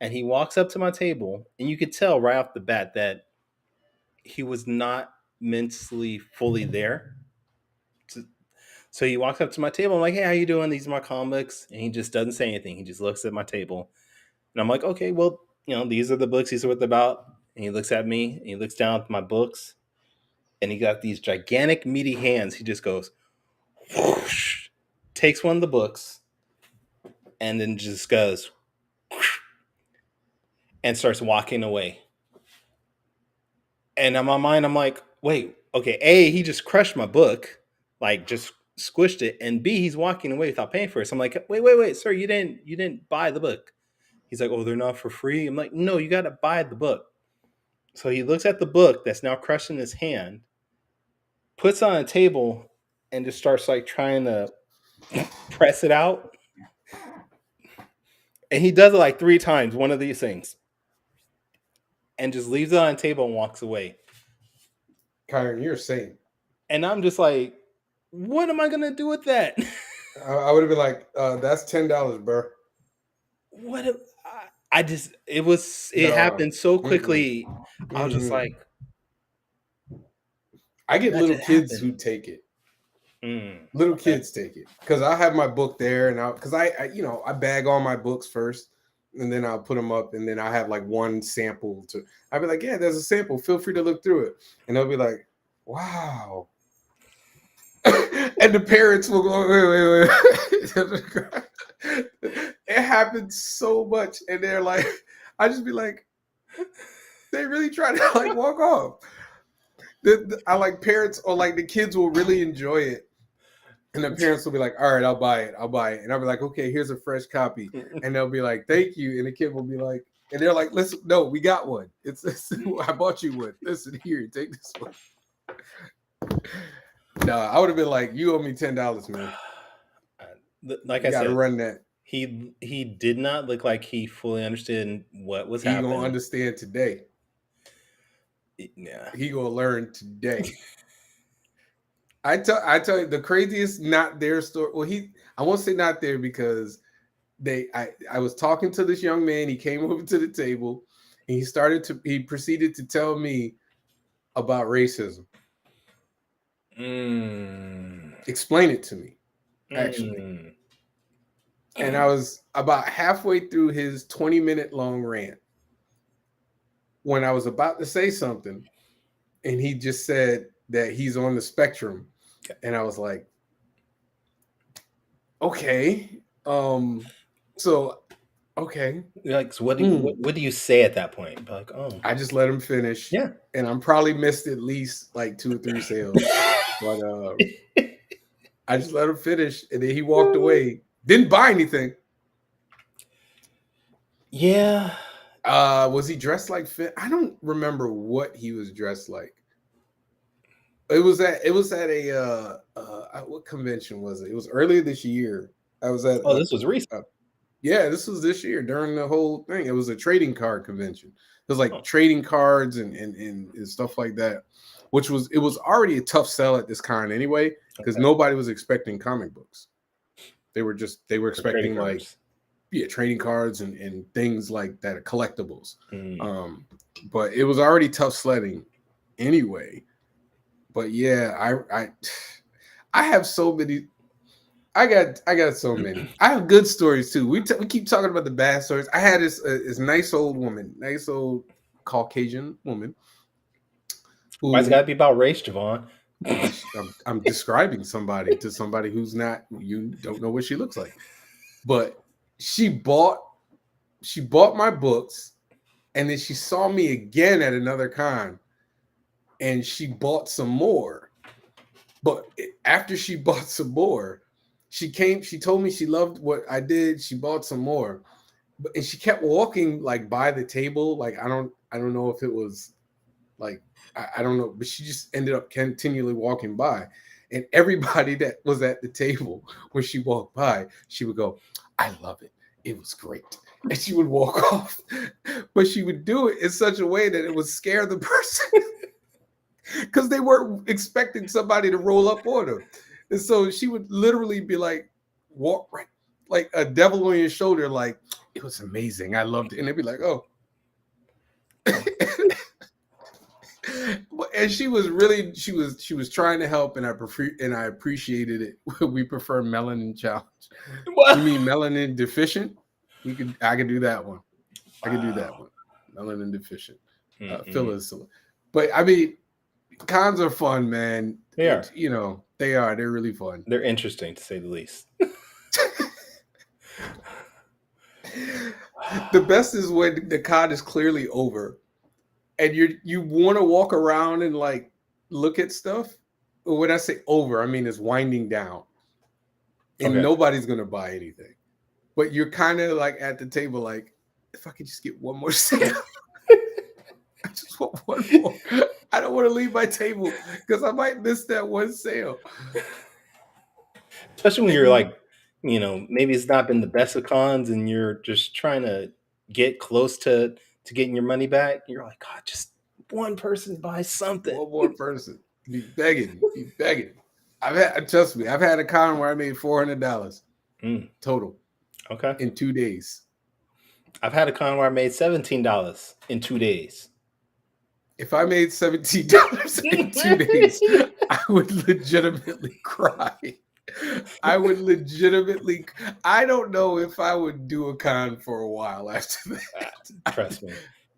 And he walks up to my table and you could tell right off the bat that he was not mentally fully there. So he walks up to my table. I'm like, hey, how you doing? These are my comics. And he just doesn't say anything. He just looks at my table. And I'm like, okay, well, these are the books. These are what they're about. And he looks at me. And he looks down at my books. And he got these gigantic, meaty hands. He just goes, whoosh, takes one of the books. And then just goes, whoosh, and starts walking away. And in my mind, I'm like, wait, okay, A, he just crushed my book. Like, just squished it, and B, he's walking away without paying for it. So I'm like, wait, sir, you didn't buy the book. He's like, oh, they're not for free. I'm like, no, you got to buy the book. So he looks at the book that's now crushed in his hand, puts it on a table, and just starts like trying to press it out. And he does it like 3 times, one of these things, and just leaves it on a table and walks away. Kyrun, you're sane. And I'm just like, what am I gonna do with that? I would have been like, that's $10, bro. What? It happened so quickly. I was just like, I get little kids who take it. Little kids take it because I have my book there, and because I bag all my books first, and then I'll put them up, and then I have like one sample to. I'll be like, yeah, there's a sample. Feel free to look through it, and they'll be like, wow. And the parents will go, wait. It happens so much, and they're like, I just be like, they really try to like walk off. I like parents or like the kids will really enjoy it, and the parents will be like, all right, I'll buy it, and I'll be like, okay, here's a fresh copy, and they'll be like, thank you, and the kid will be like, and they're like, listen, no, we got one. It's I bought you one. Listen here, take this one. No, I would have been like, you owe me $10, man. Like I said, gotta run that. He did not look like he fully understood what was happening. He gonna understand today. Yeah, he gonna learn today. I tell you the craziest not there story. Well, I won't say not there because I was talking to this young man. He came over to the table and he proceeded to tell me about racism. Explain it to me, actually. And I was about halfway through his 20-minute long rant. when I was about to say something, and he just said that he's on the spectrum, and I was like, okay, so okay. You're like, so what do you say at that point? Be like, oh, I just let him finish, yeah. and I'm probably missed at least like 2 or 3 sales, but I just let him finish, and then he walked away. Didn't buy anything. Yeah. Was he dressed like Finn? I don't remember what he was dressed like. It was at a what convention was it? It was earlier this year. I was at Oh, this was recent. yeah, this was this year during the whole thing. It was a trading card convention. It was like Oh. trading cards and stuff like that, which was, it was already a tough sell at this con anyway, because Okay. nobody was expecting comic books. They were expecting Trading like cards. trading cards and things like that, collectibles. Mm. But it was already tough sledding anyway. But yeah, I have so many. I got so many. I have good stories too. We keep talking about the bad stories. I had this nice old woman, nice old Caucasian woman. Why's it Who gotta be about race, Javon? I'm describing somebody to somebody who's not, you don't know what she looks like, but she bought my books, and then she saw me again at another con, and she bought some more. But after she bought some more, she told me she loved what I did. She bought some more, and she kept walking like by the table. Like I don't know if it was like, I don't know, but she just ended up continually walking by, and everybody that was at the table when she walked by, she would go, "I love it. It was great." And she would walk off, but she would do it in such a way that it would scare the person because they weren't expecting somebody to roll up on them. And so she would literally be like, walk right, like a devil on your shoulder, like, "It was amazing. I loved it." And they'd be like, "Oh." And she was really, she was trying to help, and I appreciated it. We prefer melanin challenge. What? You mean melanin deficient? I could do that one. I could do that Wow. one. Melanin deficient. Mm-mm. Phyllis. But I mean, cons are fun, man. They are. You know, they are. They're really fun. They're interesting to say the least. The best is when the con is clearly over, and you want to walk around and like look at stuff. When I say over, I mean it's winding down, and Okay. nobody's gonna buy anything. But you're kind of like at the table, like, if I could just get one more sale. I just want one more. I don't want to leave my table because I might miss that one sale. Especially when you're like, maybe it's not been the best of cons and you're just trying to get close to getting your money back. You're like, God, just one person buy something. One more person. Be begging. Trust me, I've had a con where I made $400 total Okay. in 2 days. I've had a con where I made $17 in 2 days. If I made $17 in 2 days, I would legitimately cry. I don't know if I would do a con for a while after that. Trust me.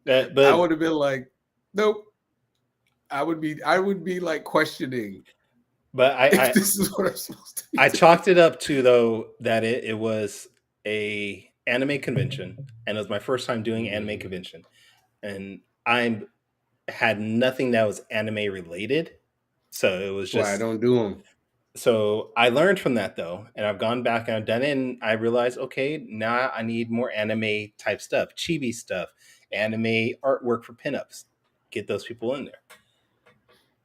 I But would have been like, nope. I would be like questioning if this is what I'm supposed to be I doing. chalked it up to, though, that it was a anime convention, and it was my first time doing anime convention, and I had nothing that was anime related, so it was Why I just. don't do them. So I learned from that, though, and I've gone back and I've done it, and I realized, okay, now I need more anime type stuff, chibi stuff, anime artwork for pinups. Get those people in there.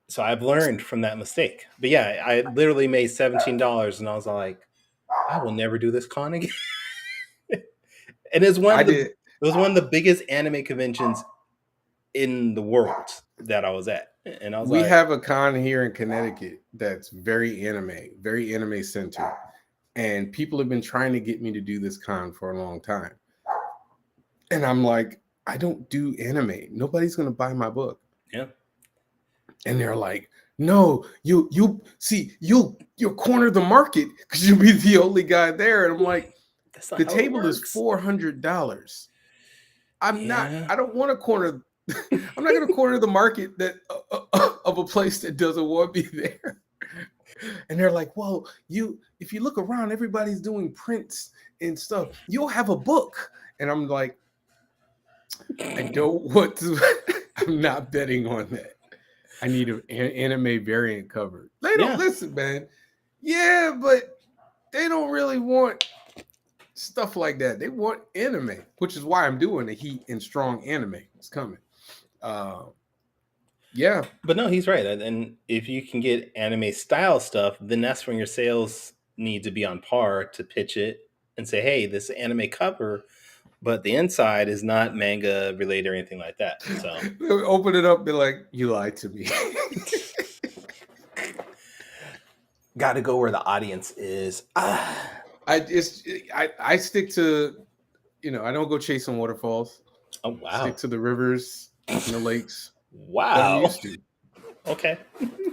So I've learned from that mistake. But yeah, I literally made $17, and I was like, I will never do this con again. And it was one of the biggest anime conventions in the world that I was at. And I was We like, have a con here in Connecticut that's very anime centered. And people have been trying to get me to do this con for a long time. And I'm like, I don't do anime. Nobody's gonna buy my book. yeah. And they're like, no, you'll corner the market because you'll be the only guy there. And I'm like, That's not the how it table is works. $400. I don't want to corner I'm not going to corner the market that of a place that doesn't want me there. And they're like, well, if you look around, everybody's doing prints and stuff. You'll have a book. And I'm like, I don't want to. I'm not betting on that. I need an anime variant cover. They don't listen, man. Yeah, but they don't really want stuff like that. They want anime, which is why I'm doing a heat and strong anime. It's coming. Yeah. But no, he's right. And if you can get anime style stuff, then that's when your sales need to be on par to pitch it and say, hey, this is anime cover, but the inside is not manga related or anything like that. So open it up, be like, you lied to me. Got to go where the audience is. I stick to, I don't go chasing waterfalls. Oh wow! Stick to the rivers and the lakes. Wow. That I'm used to. Okay.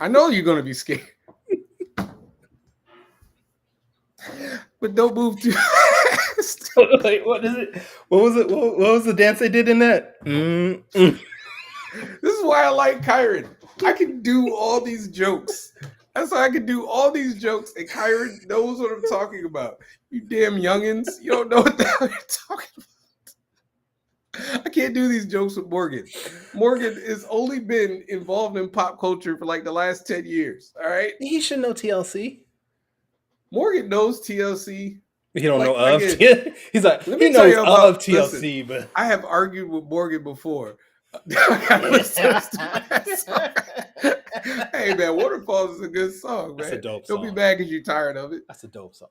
I know you're gonna be scared, but don't move too fast. Wait, what is it? What was it? What was the dance they did in that? This is why I like Kyrun. I can do all these jokes. That's why I can do all these jokes, and Kyrun knows what I'm talking about. You damn youngins, you don't know what the hell you're talking about. I can't do these jokes with Morgan. Morgan has only been involved in pop culture for like the last 10 years. All right. He should know TLC. Morgan knows TLC. He don't know of. He's like, he knows of TLC, but I have argued with Morgan before. Hey man, Waterfalls is a good song, man. That's a dope song. Don't be mad because you're tired of it. That's a dope song.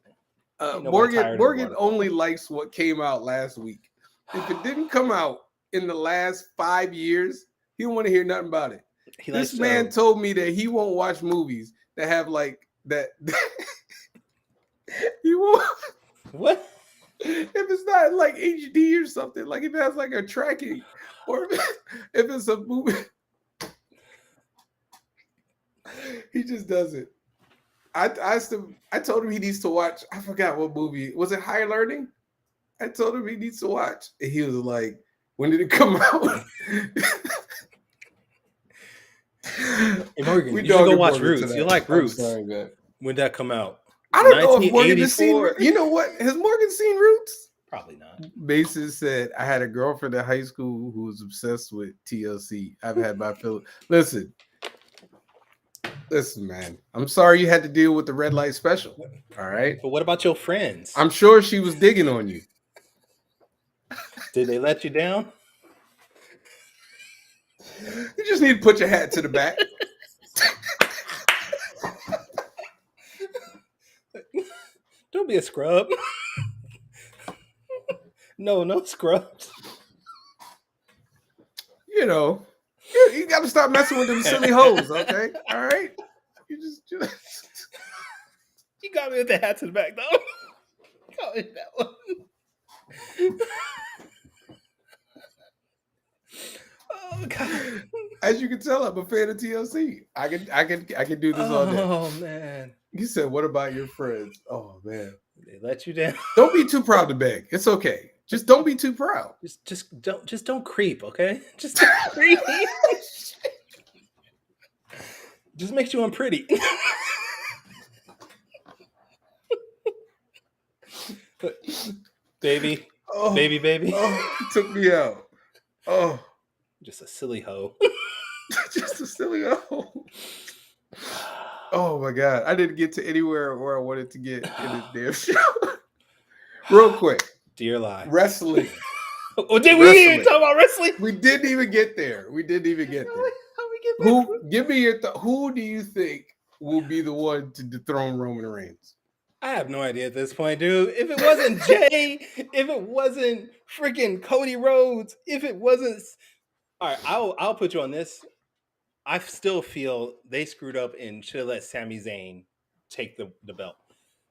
Morgan only likes what came out last week. If it didn't come out in the last 5 years, he don't want to hear nothing about it. This man told me that he won't watch movies that have like that. He won't. What? If it's not like HD or something, like if it has like a tracking, or if it's a movie, he just doesn't. I told him he needs to watch. I forgot what movie was it. High Learning. I told him he needs to watch, and he was like, "When did it come out?" Hey Morgan, you should go watch Roots. You like Roots? Sorry, man. When did that come out? I don't know if Morgan has seen. You know what? Has Morgan seen Roots? Probably not. Mason said, "I had a girlfriend in high school who was obsessed with TLC. I've had my fill." Listen, man. I'm sorry you had to deal with the red light special. All right. But what about your friends? I'm sure she was digging on you. Did they let you down? You just need to put your hat to the back. Don't be a scrub. No scrubs. You got to stop messing with them silly hoes, okay? All right? You got me with the hat to the back, though. Got me that one. Oh God! As you can tell, I'm a fan of TLC. I can do this all day. Oh man! You said, "What about your friends?" Oh man, they let you down. Don't be too proud to beg. It's okay. Just don't be too proud. Just don't creep, okay? Just don't creep. Just makes you unpretty. Baby. Oh, baby. Oh, took me out. Oh. Just a silly hoe. Just a silly hoe. Oh my God. I didn't get to anywhere where I wanted to get in this damn show. Real quick. Dear life. Wrestling. Oh, did we even talk about wrestling? We didn't even get there. How we get back? Who do you think will be the one to dethrone Roman Reigns? I have no idea at this point, dude. If it wasn't Jay, if it wasn't freaking Cody Rhodes, if it wasn't... All right, I'll put you on this. I still feel they screwed up and should have let Sami Zayn take the belt.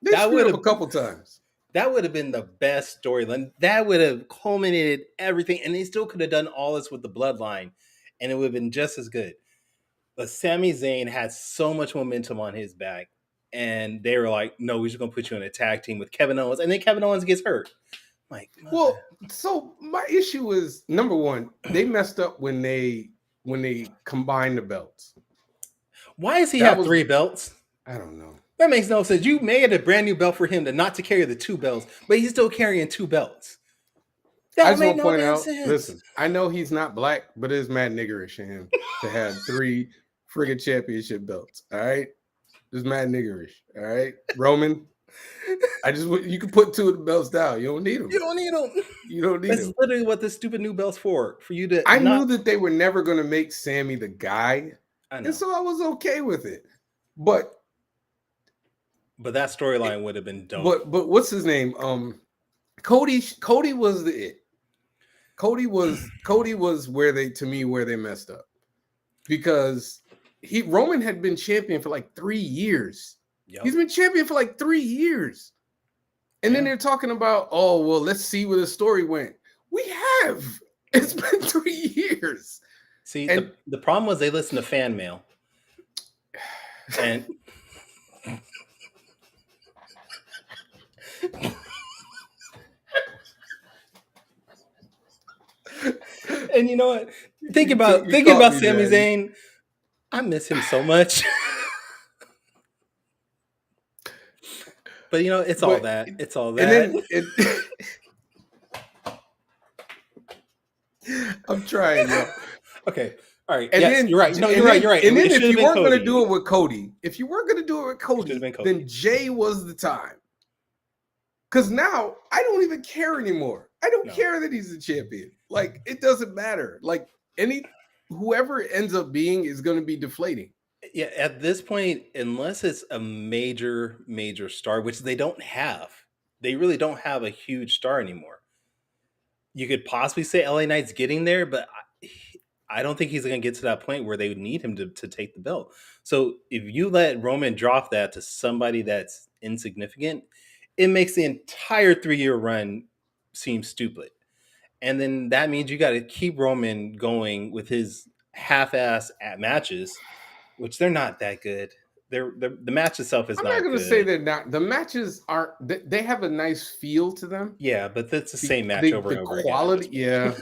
They screwed up a couple times. That would have been the best storyline. That would have culminated everything, and they still could have done all this with the bloodline, and it would have been just as good. But Sami Zayn had so much momentum on his back, and they were like, no, we're just going to put you in a tag team with Kevin Owens, and then Kevin Owens gets hurt. Like, Well, so my issue is number one, they messed up when they combined the belts. why does he That have was 3 belts? I don't know. That makes no sense. You made a brand new belt for him to carry the 2 belts, but he's still carrying 2 belts. I That just made want to no point damn out. sense. Listen, I know he's not black, but it is mad niggerish in him to have 3 friggin' championship belts. All right, it's mad niggerish. All right, Roman. You can put 2 of the belts down. You don't need them. You don't need them. You don't need That's them. literally what this stupid new belt's for you to. I knew that they were never going to make Sammy the guy, I know, and so I was okay with it. But that storyline would have been dope. but what's his name? Cody was the it. Cody was where they messed up, because Roman had been champion for like 3 years. Yep. He's been champion for like 3 years. And then they're talking about, oh, well, let's see where the story went. We have. It's been 3 years. See, and the problem was they listened to fan mail. And and you know what? Think about Sami Zayn. I miss him so much. But it's all that. It's all that. And then I'm trying, yo. Okay. All right. And yes, then you're right. No, you're right. You're right. And then if you weren't going to do it with Cody, then Jay was the time. Because now I don't even care anymore. I don't care that he's the champion. Like, it doesn't matter. Like, whoever it ends up being is going to be deflating. Yeah, at this point, unless it's a major star, which they don't have, they really don't have a huge star anymore. You could possibly say LA Knight's getting there, but I don't think he's going to get to that point where they would need him to take the belt. So if you let Roman drop that to somebody that's insignificant, it makes the entire 3-year run seem stupid. And then that means you got to keep Roman going with his half-ass at matches, which they're not that good. The match itself is not good. I'm not going to say they're not. The matches are, they have a nice feel to them. Yeah, but that's the same match over and over again. The quality, yeah.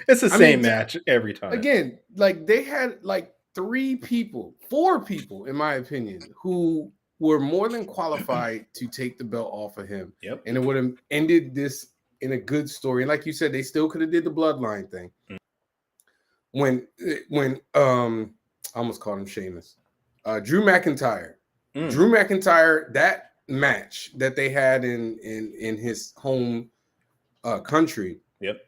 It's the same match every time. Again, like they had like 4 people, in my opinion, who were more than qualified to take the belt off of him. Yep. And it would have ended this in a good story. And like you said, they still could have did the bloodline thing. When I almost called him Sheamus. Drew McIntyre. Drew McIntyre, that match that they had in his home country. Yep.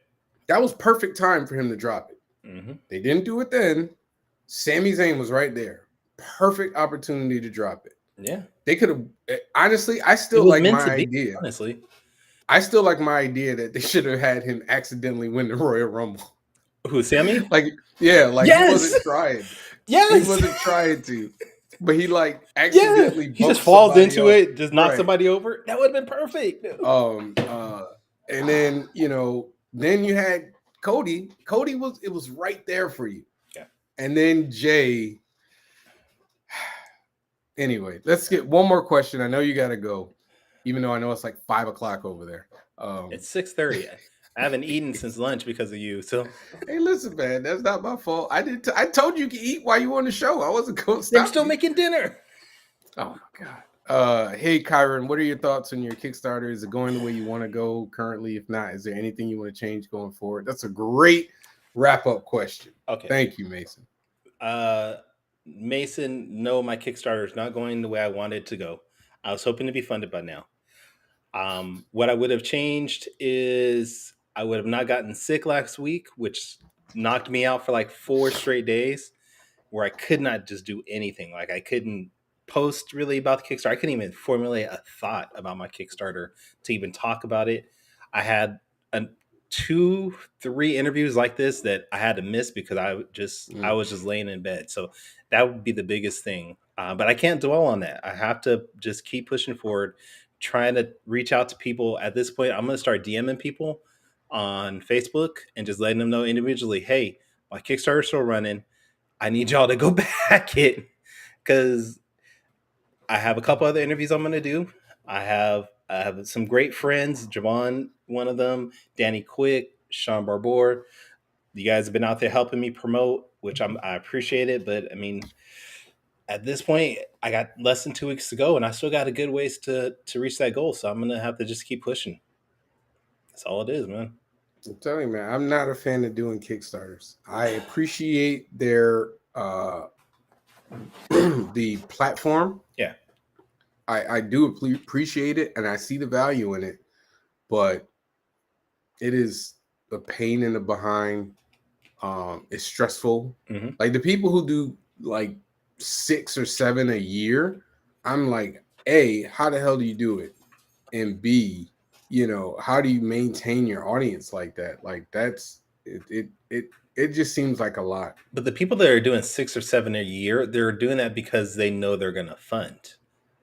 That was perfect time for him to drop it. Mm-hmm. They didn't do it then. Sami Zayn was right there. Perfect opportunity to drop it. Yeah. They could have, honestly, I still like my idea. Honestly. I still like my idea that they should have had him accidentally win the Royal Rumble. Who, Sammy? Like he wasn't trying. Yes. He wasn't trying to. But he accidentally he just falls into else. it, just knocks somebody over. That would have been perfect. And then, then you had Cody. Cody was right there for you. Yeah. And then Jay. Anyway, let's get one more question. I know you got to go, even though I know it's like 5:00 over there. It's 6:30. I haven't eaten since lunch because of you. So, hey, listen, man, that's not my fault. I told you could eat while you were on the show. I wasn't going to stop. They're still making dinner. Oh my God. Hey, Kyrun, what are your thoughts on your Kickstarter? Is it going the way you want to go currently? If not, is there anything you want to change going forward? That's a great wrap-up question. Okay. Thank you, Mason. Mason, no, my Kickstarter is not going the way I wanted to go. I was hoping to be funded by now. What I would have changed is I would have not gotten sick last week, which knocked me out for like 4 straight days where I could not just do anything. Like I couldn't post really about the Kickstarter. I couldn't even formulate a thought about my Kickstarter to even talk about it. I had 2-3 interviews like this that I had to miss because I was just laying in bed. So that would be the biggest thing. But I can't dwell on that. I have to just keep pushing forward, trying to reach out to people. At this point, I'm going to start DMing people on Facebook and just letting them know individually, hey, my Kickstarter's still running. I need y'all to go back it because I have a couple other interviews I'm going to do. I have I have some great friends. Javon, one of them. Danny Quick, Sean Barbour. You guys have been out there helping me promote, which I appreciate it. But I mean, at this point, I got less than 2 weeks to go, and I still got a good ways to reach that goal. So I'm gonna have to just keep pushing. That's all it is, man. I'm telling you, man, I'm not a fan of doing Kickstarters. I appreciate their the platform. Yeah. I do appreciate it, and I see the value in it, but it is a pain in the behind. It's stressful. Mhm. Like the people who do like 6 or 7 a year, I'm like, A, how the hell do you do it? And B, how do you maintain your audience like that? Like that's it just seems like a lot. But the people that are doing 6 or 7 a year, they're doing that because they know they're gonna fund.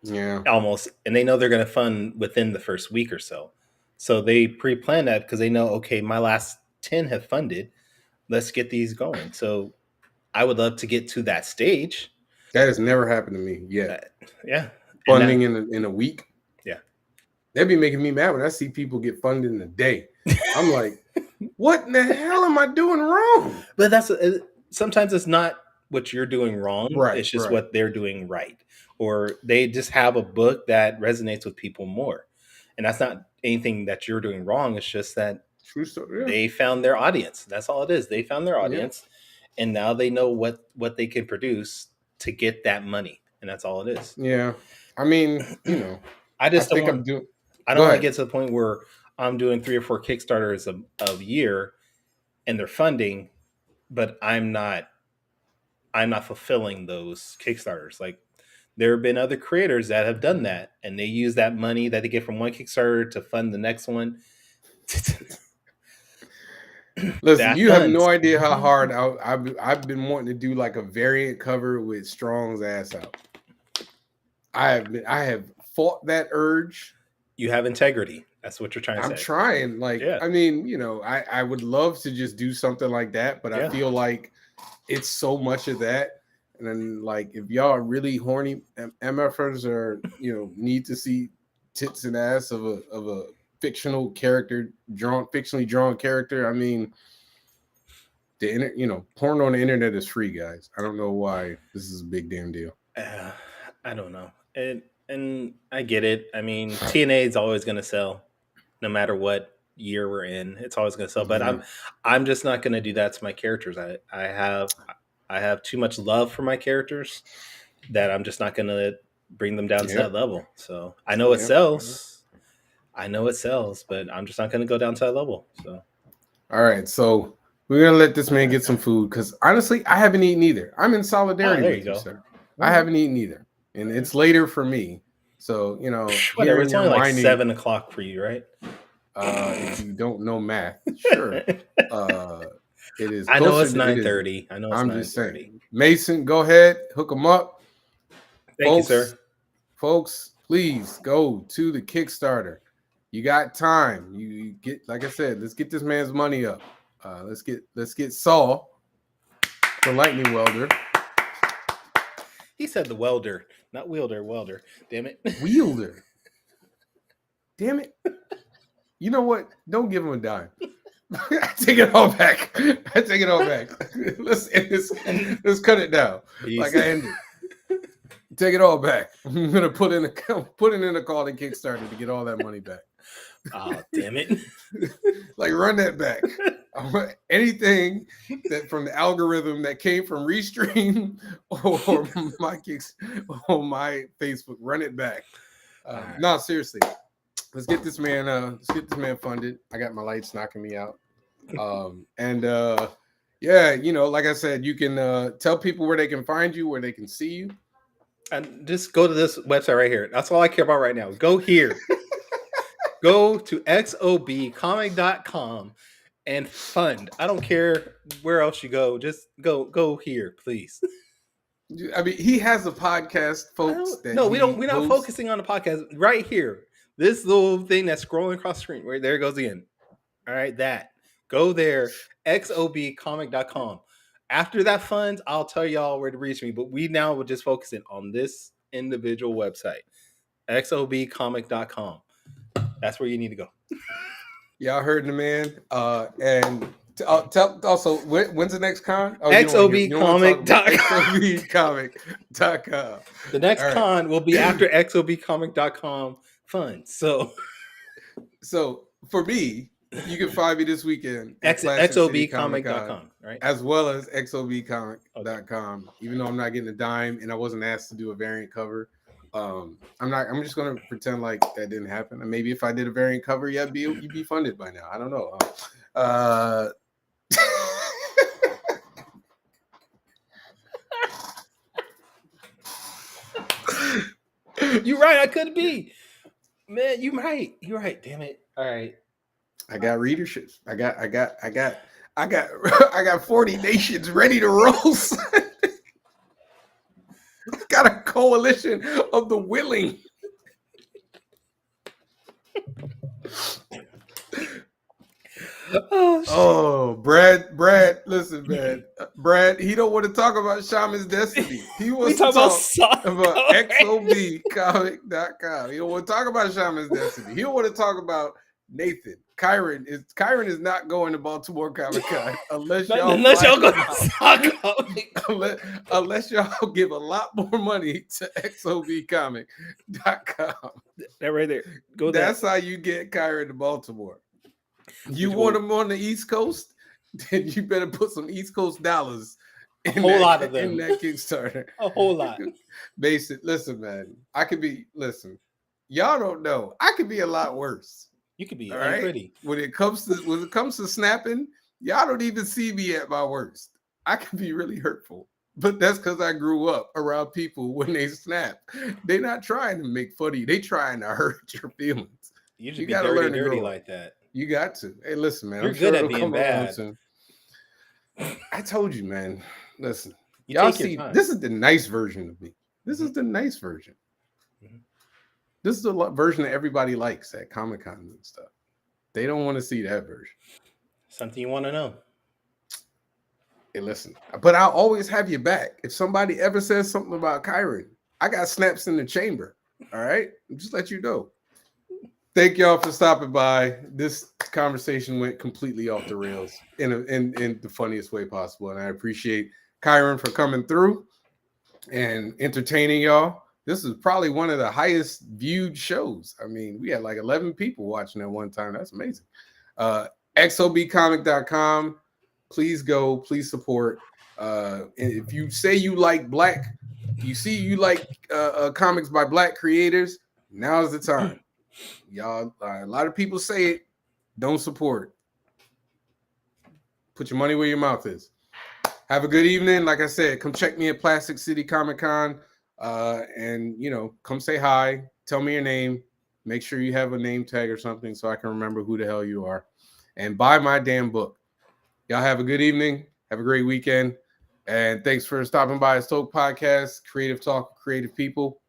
Yeah. Almost, and they know they're gonna fund within the first week or so. So they pre-plan that because they know, okay, my last 10 have funded. Let's get these going. So I would love to get to that stage. That has never happened to me yet. Yeah. Funding in a week. Yeah. That'd be making me mad when I see people get funded in a day. I'm like, what in the hell am I doing wrong? But that's sometimes it's not what you're doing wrong. Right, It's just right. what they're doing right. Or they just have a book that resonates with people more. And that's not anything that you're doing wrong. It's just that True story. Yeah. they found their audience. That's all it is. They found their audience, and now they know what they can produce to get that money, and that's all it is. Yeah. I mean, I just think don't I'm doing. I Go don't want to ahead. get to the point where I'm doing 3 or 4 Kickstarters a year, and they're funding, but I'm not fulfilling those Kickstarters. Like there have been other creators that have done that, and they use that money that they get from one Kickstarter to fund the next one. Listen, That you have funds. no idea how hard I've been wanting to do like a variant cover with Strong's ass out. I have fought that urge. You have integrity. That's what you're trying to say. I'm trying. Like, Yeah. I mean, I would love to just do something like that, but I Yeah. feel like it's so much of that. And then, like, if y'all are really horny MFers or need to see tits and ass of a fictional character, fictionally drawn character, I mean, porn on the internet is free, guys. I don't know why this is a big damn deal. I don't know. And I get it. I mean, TNA is always going to sell, no matter what year we're in. It's always going to sell. But I'm just not going to do that to my characters. I have too much love for my characters that I'm just not going to bring them down to that level. So I know it sells. I know it sells, but I'm just not going to go down to that level. So, all right. So we're gonna let this man get some food because honestly, I haven't eaten either. I'm in solidarity with you, sir. I haven't eaten either, and it's later for me. So whatever. It's only like 7 o'clock for you, right? If you don't know math, sure. It is. I know it's 9:30. I know it's 9:30. I'm just saying. Mason, go ahead, hook them up. Thank you, sir. Folks, please go to the Kickstarter. You got time. You get, like I said, let's get this man's money up. Let's get Saul, the lightning welder. He said the welder, not wielder. Welder. Damn it. Wielder. Damn it. You know what? Don't give him a dime. I take it all back. Let's end this. Let's cut it down. Like I ended. Take it all back. I'm gonna put in a call to Kickstarter to get all that money back. Oh, damn it. Like run that back. I want anything that from the algorithm that came from Restream or my kicks or my Facebook, run it back. No, seriously. Let's get this man funded. I got my lights knocking me out. Yeah, like I said, you can tell people where they can find you, where they can see you. And just go to this website right here. That's all I care about right now. Go here. Go to xobcomic.com and fund. I don't care where else you go. Just go here, please. I mean, he has a podcast, folks. We're not focusing on the podcast right here. This little thing that's scrolling across the screen, right there it goes again. All right, that. Go there, xobcomic.com. After that funds, I'll tell y'all where to reach me. But we now will just focusing on this individual website, xobcomic.com. That's where you need to go. Y'all heard the man. And tell also when's the next con? Oh, you don't wanna talk about XOBcomic.com. The next All right. con will be after XOBcomic.com fun. So for me, you can find me this weekend at Classic City Comic Con, XOBcomic.com, right? as well as XOBcomic.com. Even though I'm not getting a dime and I wasn't asked to do a variant cover. I'm just gonna pretend like that didn't happen. And maybe if I did a variant cover, you'd be funded by now. I don't know. You're right. I could be. Man, you're right. You're right. Damn it. All right. I got readerships. I got 40 nations ready to roll. Got a coalition of the willing. Oh, Brad, listen, man. Brad, he don't want to talk about Shaman's Destiny. He wants to talk about XOBcomic.com. He don't want to talk about Shaman's Destiny. He don't want to talk about Nathan. Kyrun is not going to Baltimore Comic Con unless y'all go unless y'all give a lot more money to XOBcomic.com. That right there. Go there. That's how you get Kyrun to Baltimore. You want him on the East Coast? Then you better put some East Coast dollars in a whole lot of them in that Kickstarter. A whole lot. Basic. Listen, man. Y'all don't know. I could be a lot worse. You could be all right? Pretty. When it comes to snapping, y'all don't even see me at my worst. I can be really hurtful. But that's because I grew up around people when they snap. They're not trying to make funny. They trying to hurt your feelings. You got to learn to dirty like that. You got to. Hey, listen, man. You're good at being bad. I told you, man. Listen, y'all see, this is the nice version of me. This is the nice version. Mm-hmm. This is the version that everybody likes at Comic-Con and stuff. They don't want to see that version. Something you want to know. Hey, listen, but I'll always have your back. If somebody ever says something about Kyrun, I got snaps in the chamber. All right? Just let you know. Thank y'all for stopping by. This conversation went completely off the rails in the funniest way possible. And I appreciate Kyrun for coming through and entertaining y'all. This is probably one of the highest viewed shows. I mean, we had like 11 people watching at one time. That's amazing. XOBcomic.com. Please go. Please support. And if you say you like comics by Black creators, now's the time. Y'all, a lot of people say it. Don't support. Put your money where your mouth is. Have a good evening. Like I said, come check me at Plastic City Comic Con. And come say hi. Tell me your name. Make sure you have a name tag or something so I can remember who the hell you are. And buy my damn book. Y'all have a good evening. Have a great weekend. And thanks for stopping by Stoked Podcast, Creative Talk, Creative People.